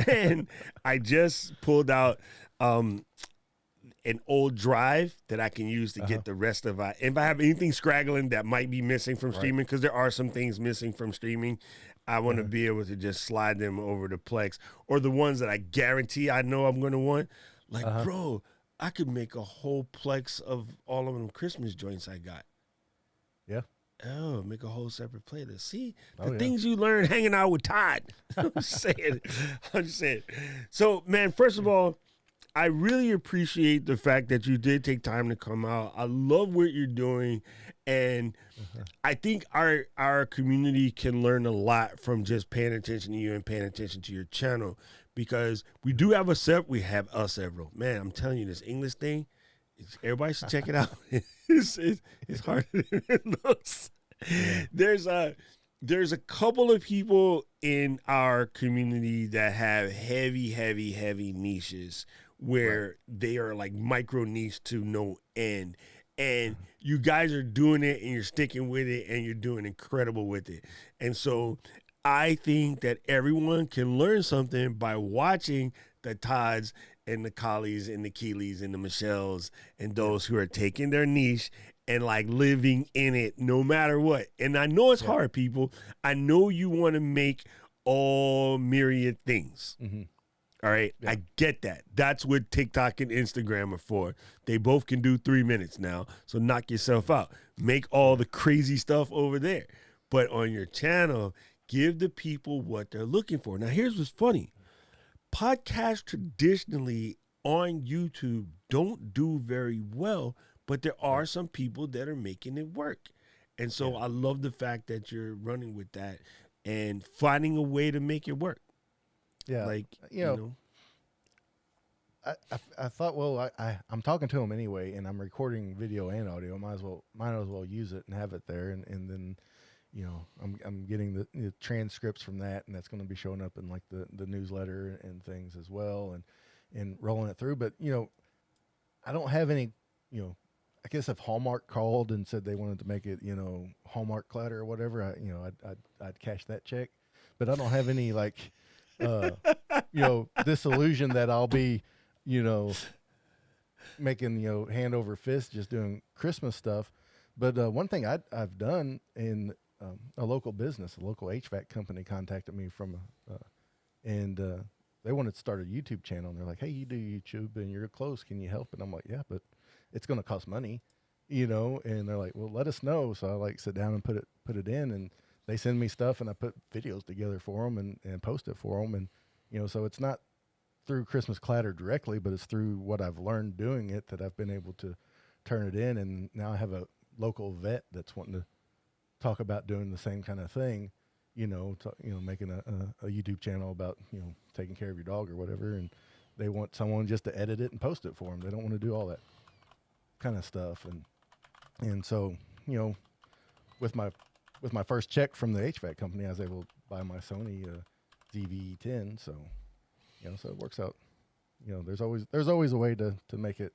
And I just pulled out an old drive that I can use to get the rest of if I have anything scraggling that might be missing from streaming, because there are some things missing from streaming, I want to be able to just slide them over to Plex, or the ones that I guarantee I know I'm going to want. Like, bro, I could make a whole Plex of all of them Christmas joints I got. Yeah. Oh, make a whole separate playlist. See, the things you learn hanging out with Todd. I'm just saying. So, man, first of all, I really appreciate the fact that you did take time to come out. I love what you're doing. And I think our community can learn a lot from just paying attention to you and paying attention to your channel, because we do have we have several. Man, I'm telling you, this English thing, everybody should check it out. It's harder than it looks. Yeah. There's a couple of people in our community that have heavy niches where they are like micro niche to no end. And you guys are doing it and you're sticking with it and you're doing incredible with it. And so I think that everyone can learn something by watching the Todds and the Collies and the Keeleys and the Michelles and those who are taking their niche and like living in it no matter what. And I know it's hard, people. I know you want to make all myriad things. Mm-hmm. All right. Yeah. I get that. That's what TikTok and Instagram are for. They both can do 3 minutes now. So knock yourself out. Make all the crazy stuff over there. But on your channel, give the people what they're looking for. Now, here's what's funny. Podcasts traditionally on YouTube don't do very well, but there are some people that are making it work. And so I love the fact that you're running with that and finding a way to make it work. Yeah, like you know I thought, well, I'm talking to him anyway, and I'm recording video and audio. Might as well use it and have it there, and then, I'm getting the transcripts from that, and that's going to be showing up in like the newsletter and things as well, and rolling it through. But I don't have any. I guess if Hallmark called and said they wanted to make it, Hallmark Clatter or whatever, I'd cash that check. But I don't have any disillusion that I'll be, making hand over fist just doing Christmas stuff. But one thing I've done in a local business, a local HVAC company contacted me and they wanted to start a YouTube channel. And they're like, "Hey, you do YouTube and you're close. Can you help?" And I'm like, "Yeah, but it's going to cost money, And they're like, "Well, let us know." So I sit down and put it in, and they send me stuff, and I put videos together for them and post it for them, and so it's not through Christmas Clatter directly, but it's through what I've learned doing it that I've been able to turn it in, and now I have a local vet that's wanting to talk about doing the same kind of thing, making a YouTube channel about taking care of your dog or whatever, and they want someone just to edit it and post it for them. They don't want to do all that kind of stuff, and so with my first check from the HVAC company, I was able to buy my Sony ZV-10. So so it works out. There's always a way to make it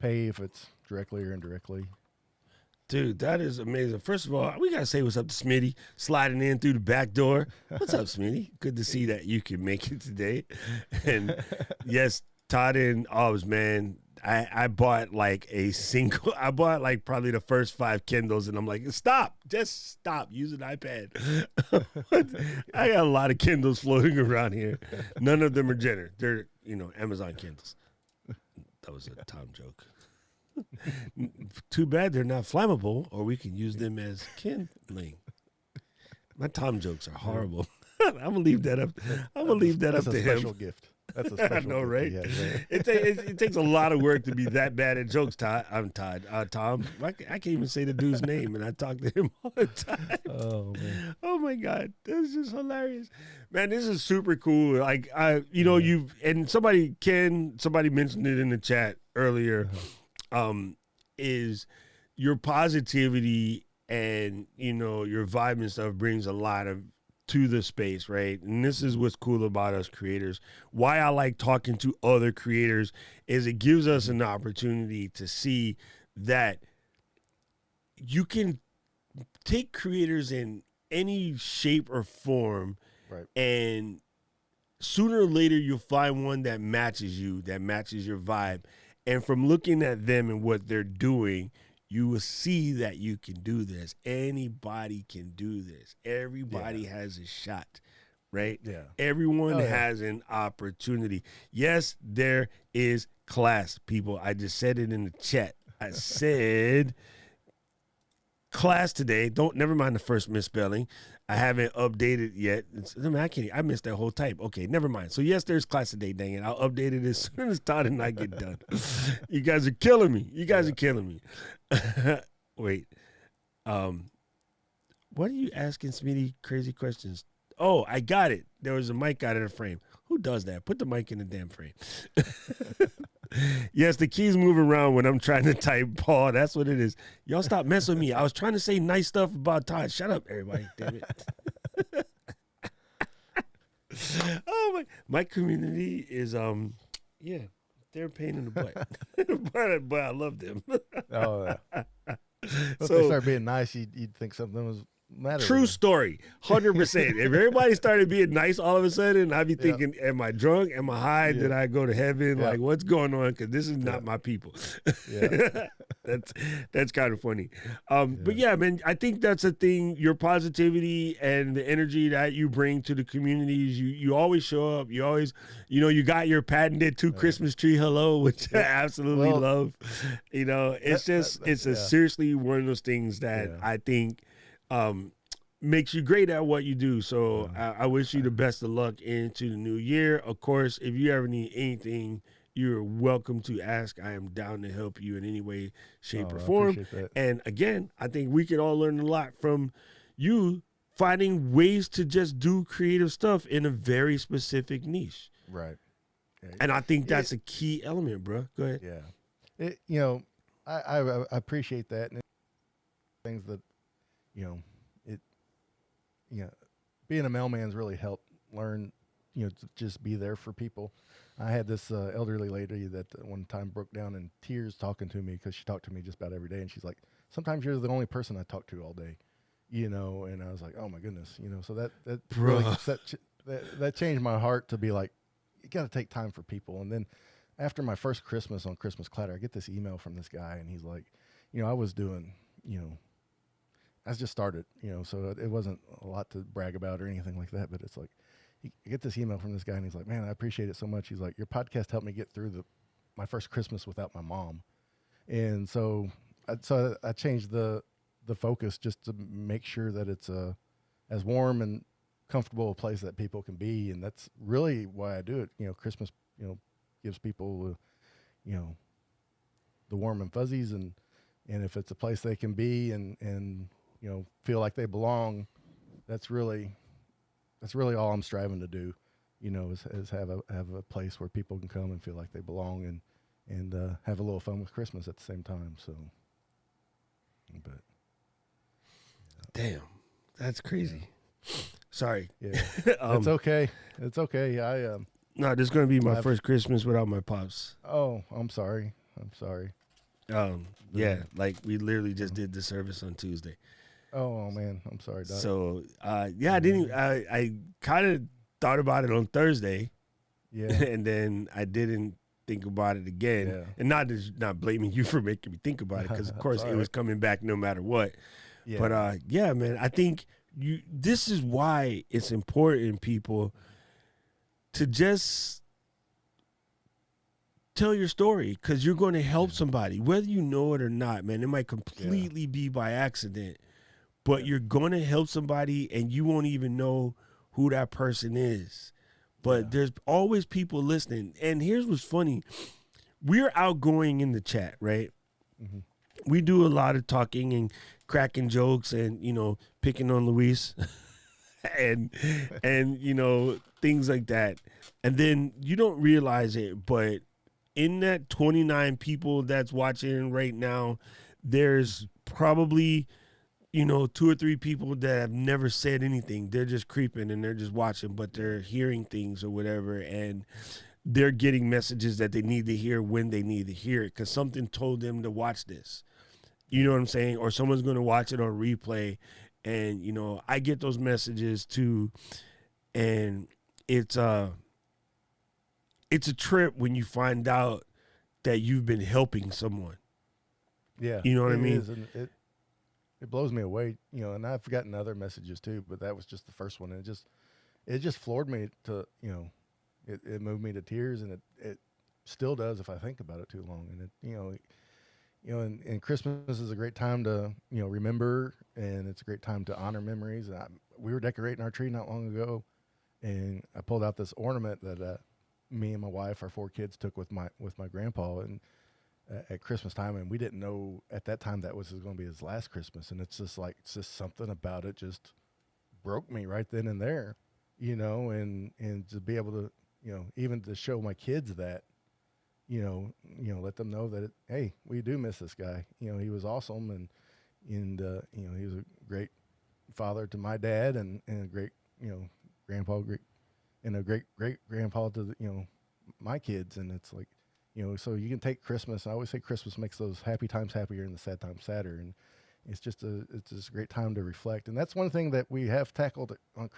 pay, if it's directly or indirectly. Dude, that is amazing. First of all, we got to say what's up to Smitty, sliding in through the back door. What's up, Smitty? Good to see that you can make it today. And yes, Todd and Oz, man, I bought I bought probably the first 5 Kindles, and I'm like, just stop, use an iPad. I got a lot of Kindles floating around here. None of them are Jenner. They're, Amazon Kindles. That was a Tom joke. Too bad they're not flammable, or we can use them as kindling. My Tom jokes are horrible. I'm gonna leave that up. I'm gonna leave that up to him. That's a special gift. That's a special I know, right? gift. Yeah. It takes a lot of work to be that bad at jokes, Todd. I'm Todd. Tom. I can't even say the dude's name, and I talk to him all the time. Oh man. Oh my God, this is hilarious, man. This is super cool. You've and somebody mentioned it in the chat earlier. Is your positivity and your vibe and stuff brings a lot to the space, right? And this is what's cool about us creators. Why I like talking to other creators is it gives us an opportunity to see that you can take creators in any shape or form, right? And sooner or later you'll find one that matches you, that matches your vibe. And from looking at them and what they're doing, you will see that you can do this. Anybody can do this. Everybody has a shot, right? Yeah. Everyone has an opportunity. Yes, there is class, people. I just said it in the chat. I said class today. Never mind the first misspelling. I haven't updated yet. I missed that whole type. Okay, never mind. So yes, there's class today, dang it. I'll update it as soon as Todd and I get done. You guys are killing me. Are killing me. Wait. What are you asking Smitty crazy questions? Oh, I got it. There was a mic out of the frame. Who does that? Put the mic in the damn frame. Yes, the keys move around when I'm trying to type, Paul. That's what it is. Y'all stop messing with me. I was trying to say nice stuff about Todd. Shut up, everybody. Damn it. Oh, my community is, they're a pain in the butt. but I love them. Oh, yeah. If So- they start being nice, you'd think something was matter. True story, 100%. If everybody started being nice all of a sudden, I'd be thinking, am I drunk? Am I high? Did I go to heaven? Yeah. Like, what's going on? Because this is not my people. Yeah. That's kind of funny. But yeah, man, I think that's a thing. Your positivity and the energy that you bring to the communities, you always show up. You always, you got your patented 2 Christmas tree hello, which I absolutely love. It's seriously one of those things that I think makes you great at what you do. So I wish you the best of luck into the new year. Of course, if you ever need anything, you're welcome to ask. I am down to help you in any way, shape, or form. And again, I think we could all learn a lot from you finding ways to just do creative stuff in a very specific niche. Right. Yeah. And I think that's a key element, bro. Go ahead. Yeah. I appreciate that. And things that, being a mailman's really helped learn, to just be there for people. I had this elderly lady that one time broke down in tears talking to me because she talked to me just about every day, and she's like, "Sometimes you're the only person I talk to all day," And I was like, "Oh my goodness," So that really that changed my heart to be like, you got to take time for people. And then after my first Christmas on Christmas Clatter, I get this email from this guy, and he's like, I was doing, I just started, so it wasn't a lot to brag about or anything like that, but it's like, I get this email from this guy, and he's like, "Man, I appreciate it so much." He's like, "Your podcast helped me get through my first Christmas without my mom." And so I changed the focus just to make sure that it's as warm and comfortable a place that people can be. And that's really why I do it. Christmas, gives people, the warm and fuzzies, and if it's a place they can be and feel like they belong, that's really all I'm striving to do, is have a place where people can come and feel like they belong and have a little fun with Christmas at the same time. So, but damn, that's crazy. Sorry. Yeah, it's okay. It's okay. No, this is gonna be my first Christmas without my pops. Oh, I'm sorry. Yeah, like we literally just did the service on Tuesday. Oh man, I'm sorry, Doc. So, yeah, I kind of thought about it on Thursday. Yeah. And then I didn't think about it again. Yeah. And not blaming you for making me think about it, because of course it was coming back no matter what. Yeah. But yeah, man, I think this is why it's important, people, to just tell your story, because you're going to help somebody, whether you know it or not, man. It might completely be by accident, but you're going to help somebody and you won't even know who that person is. But there's always people listening. And here's what's funny. We're outgoing in the chat, right? Mm-hmm. We do a lot of talking and cracking jokes and, picking on Luis and things like that. And then you don't realize it, but in that 29 people that's watching right now, there's probably, 2 or 3 people that have never said anything. They're just creeping and they're just watching, but they're hearing things or whatever. And they're getting messages that they need to hear when they need to hear it, because something told them to watch this. You know what I'm saying? Or someone's going to watch it on replay. And, I get those messages too. And it's a trip when you find out that you've been helping someone. Yeah. You know what I mean? Is, and it blows me away, and I've gotten other messages too, but that was just the first one. And it just floored me to, it moved me to tears, and it still does if I think about it too long. And and Christmas is a great time to, remember, and it's a great time to honor memories. And we were decorating our tree not long ago, and I pulled out this ornament that me and my wife, our 4 kids, took with my grandpa, and at Christmas time, and we didn't know at that time that was going to be his last Christmas. And it's just something about it just broke me right then and there, and to be able to, even to show my kids that, let them know that, hey, we do miss this guy. He was awesome, and he was a great father to my dad, and a great, grandpa, and a great grandpa to my kids. And it's like, so you can take Christmas. I always say Christmas makes those happy times happier and the sad times sadder. And it's just a great time to reflect. And that's one thing that we have tackled on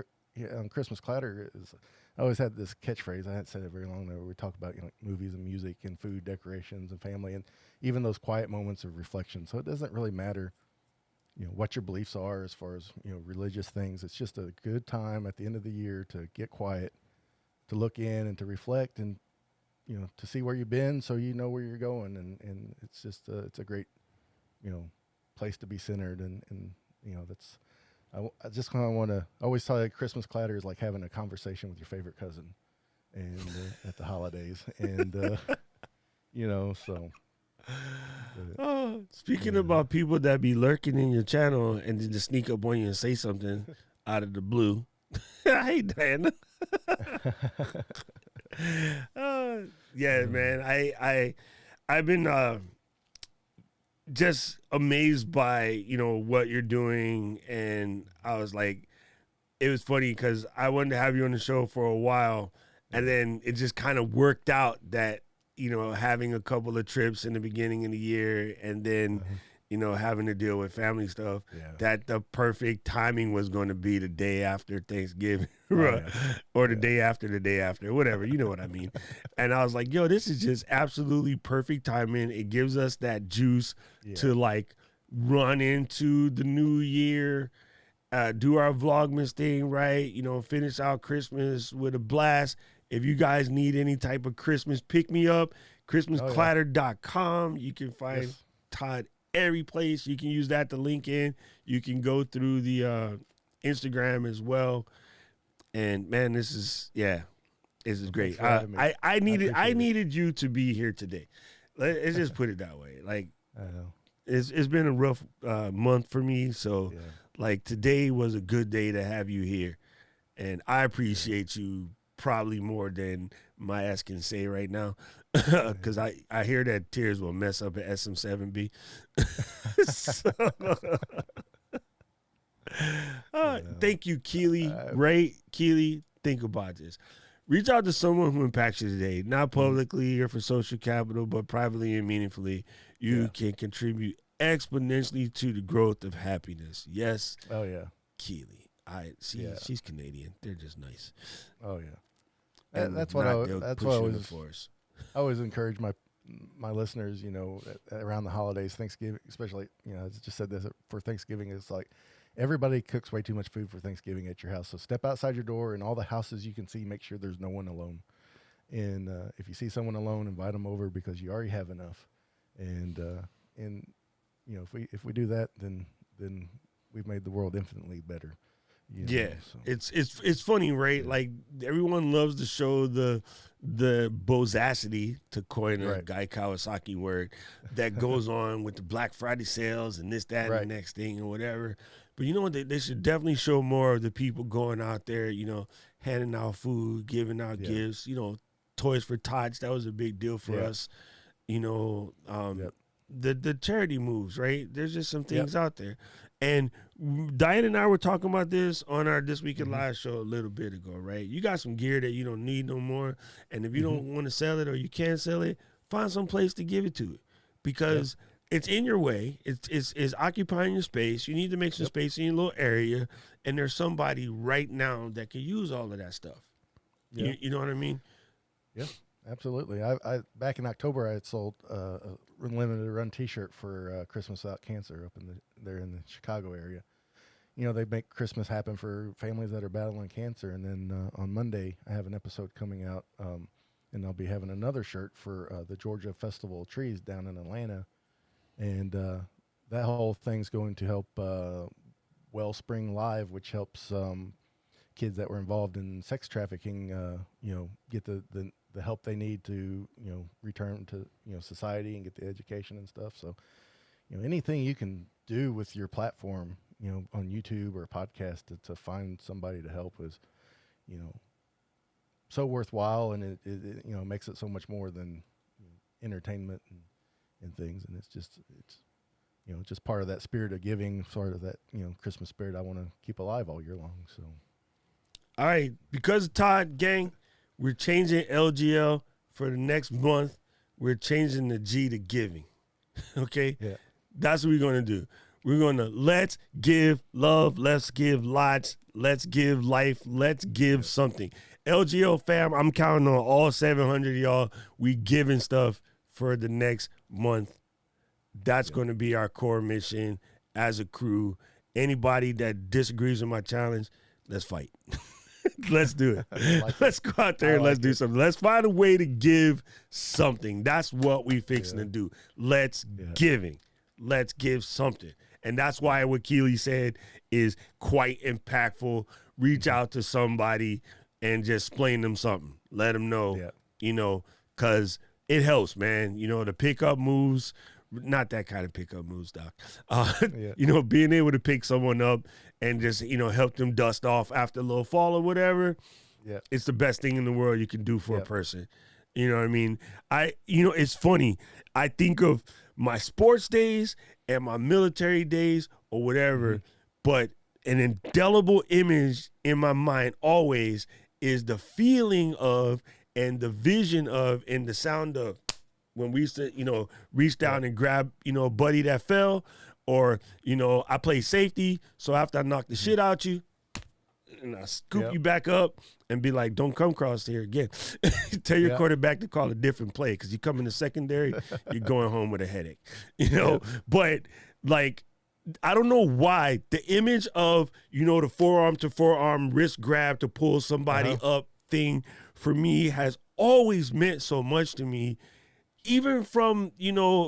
Christmas Clatter is, I always had this catchphrase. I hadn't said it very long now, where we talk about, movies and music and food, decorations and family, and even those quiet moments of reflection. So it doesn't really matter, what your beliefs are as far as, religious things. It's just a good time at the end of the year to get quiet, to look in and to reflect, and to see where you've been, so you know where you're going. And it's just it's a great, place to be centered. And that's, I just kind of want to always tell you, Christmas Clatter is like having a conversation with your favorite cousin, and at the holidays, and so. Oh, speaking about people that be lurking in your channel and then just sneak up on you and say something out of the blue. Hey, Diana. Yeah, man. I've been just amazed by what you're doing, and I was like, it was funny because I wanted to have you on the show for a while, And then it just kind of worked out that, having a couple of trips in the beginning of the year and then, having to deal with family stuff, that the perfect timing was going to be the day after Thanksgiving or the day after, whatever, you know what I mean? And I was like, yo, this is just absolutely perfect timing. It gives us that juice to like run into the new year, do our Vlogmas thing, right? Finish out Christmas with a blast. If you guys need any type of Christmas pick-me-up, ChristmasClatter.com. You can find Todd every place. You can use that to link in. You can go through the Instagram as well. And, man, this is great. I needed you to be here today. Let's just put it that way. Like, I know. It's been a rough month for me, so like today was a good day to have you here, and I appreciate you probably more than my ass can say right now, because I hear that tears will mess up at SM7B. Thank you, Keely. Right, Keely, think about this. Reach out to someone who impacts you today, not publicly or for social capital, but privately and meaningfully. You can contribute exponentially to the growth of happiness. Yes. Oh, yeah. Keely. She's Canadian. They're just nice. Oh, yeah. And that's what I always encourage my listeners, around the holidays, Thanksgiving, especially, I just said this for Thanksgiving, it's like everybody cooks way too much food for Thanksgiving at your house. So step outside your door and all the houses you can see, make sure there's no one alone. And if you see someone alone, invite them over because you already have enough. And if we do that, then we've made the world infinitely better. So. It's funny, right? Like everyone loves to show the bozacity, to coin a Guy Kawasaki word, that goes on with the Black Friday sales and this, that, and the next thing or whatever. But you know what? They should definitely show more of the people going out there, handing out food, giving out gifts. Toys for Tots. That was a big deal for us. The charity moves, right? There's just some things out there. And Diane and I were talking about this on our This Week in Live show a little bit ago, right? You got some gear that you don't need no more. And if you don't want to sell it or you can't sell it, find some place to give it to, because it's in your way. It's occupying your space. You need to make some space in your little area. And there's somebody right now that can use all of that stuff. Yeah. You know what I mean? Yeah. Absolutely. I back in October, I had sold a limited run T-shirt for Christmas Without Cancer up in the Chicago area. They make Christmas happen for families that are battling cancer. And then on Monday, I have an episode coming out, and I'll be having another shirt for the Georgia Festival of Trees down in Atlanta. And that whole thing's going to help Wellspring Live, which helps kids that were involved in sex trafficking, get the help they need to, return to, society and get the education and stuff. So, anything you can do with your platform, on YouTube or a podcast to find somebody to help is, so worthwhile. And it makes it so much more than entertainment and things. And it's just part of that spirit of giving, sort of that, Christmas spirit I want to keep alive all year long. So. All right. Because of Todd, gang, we're changing LGL for the next month. We're changing the G to giving. Okay? Yeah. That's what we're going to do. We're going to let's give love. Let's give lots. Let's give life. Let's give something. LGL fam, I'm counting on all 700 of y'all. We giving stuff for the next month. That's going to be our core mission as a crew. Anybody that disagrees with my challenge, let's fight. Let's do it. Let's go out there and let's do something. Let's find a way to give something. That's what we fixing to do. Let's giving. Let's give something. And that's why what Keely said is quite impactful. Reach out to somebody and just explain them something. Let them know, because it helps, man. The pickup moves, not that kind of pickup moves, Doc. Being able to pick someone up and just, help them dust off after a little fall or whatever. Yeah. It's the best thing in the world you can do for a person. You know what I mean? It's funny. I think of my sports days and my military days or whatever, but an indelible image in my mind always is the feeling of and the vision of and the sound of when we used to, reach down and grab, a buddy that fell, or, I play safety. So after I knock the shit out you, and I scoop you back up and be like, don't come across here again. Tell your quarterback to call a different play, because you come in the secondary, you're going home with a headache, But like, I don't know why the image of, the forearm to forearm wrist grab to pull somebody up thing for me has always meant so much to me, even from,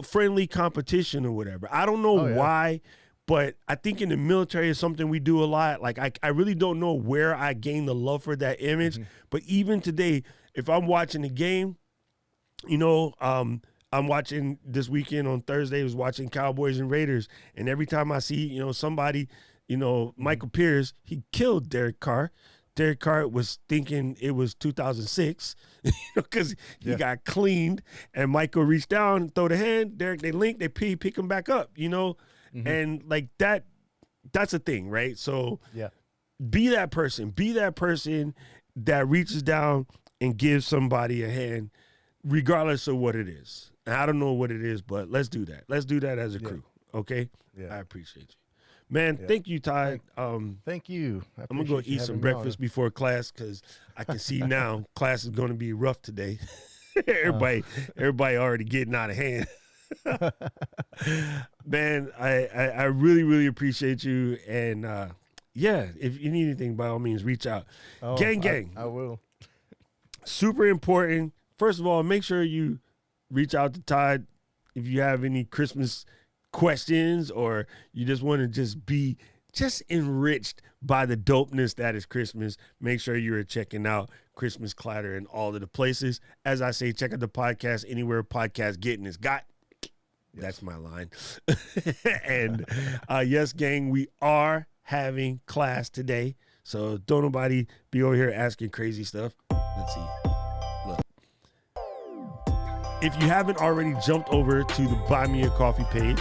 friendly competition or whatever. I don't know why. But I think in the military is something we do a lot. Like, I really don't know where I gained the love for that image. But even today, if I'm watching a game, I'm watching this weekend on Thursday, I was watching Cowboys and Raiders. And every time I see, somebody, Michael Pierce, he killed Derek Carr. Derek Carr was thinking it was 2006 because he got cleaned. And Michael reached down, throw the hand. Derek, they link, they pick him back up, And like that's a thing, right? So be that person that reaches down and gives somebody a hand, regardless of what it is. And I don't know what it is, but let's do that. Let's do that as a crew, okay? Yeah. I appreciate you. Man, thank you, Ty. Thank you. I'm going to go eat some breakfast before class, because I can see now class is going to be rough today. Everybody already getting out of hand. Man, I really, really appreciate you. And if you need anything, by all means, reach out. Gang. I will. Super important. First of all, make sure you reach out to Todd if you have any Christmas questions, or you just want to just be enriched by the dopeness that is Christmas. Make sure you're checking out Christmas Clatter in all of the places. As I say, check out the podcast anywhere podcast getting is got. That's my line. And yes, gang, we are having class today. So don't nobody be over here asking crazy stuff. Let's see. Look. If you haven't already jumped over to the Buy Me a Coffee page,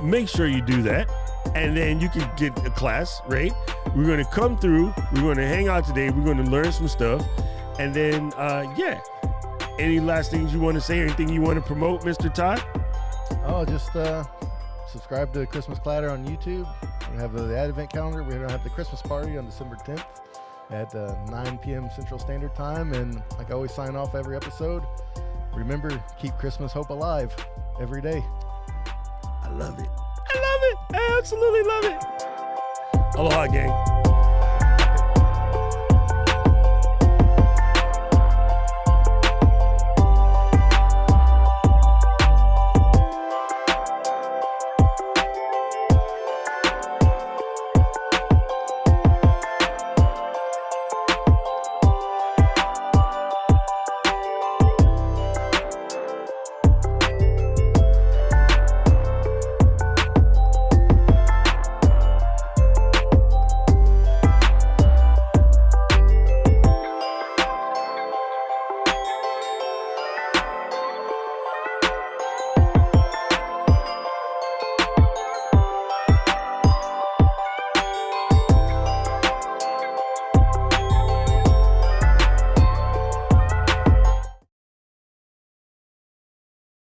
make sure you do that. And then you can get a class, right? We're going to come through. We're going to hang out today. We're going to learn some stuff. And then, any last things you want to say? Anything you want to promote, Mr. Todd? Oh, just subscribe to Christmas Clatter on YouTube. We have the Advent calendar. We're going to have the Christmas party on December 10th at 9 p.m. Central Standard Time. And like I always sign off every episode, remember, keep Christmas hope alive every day. I love it. I absolutely love it. Aloha, gang.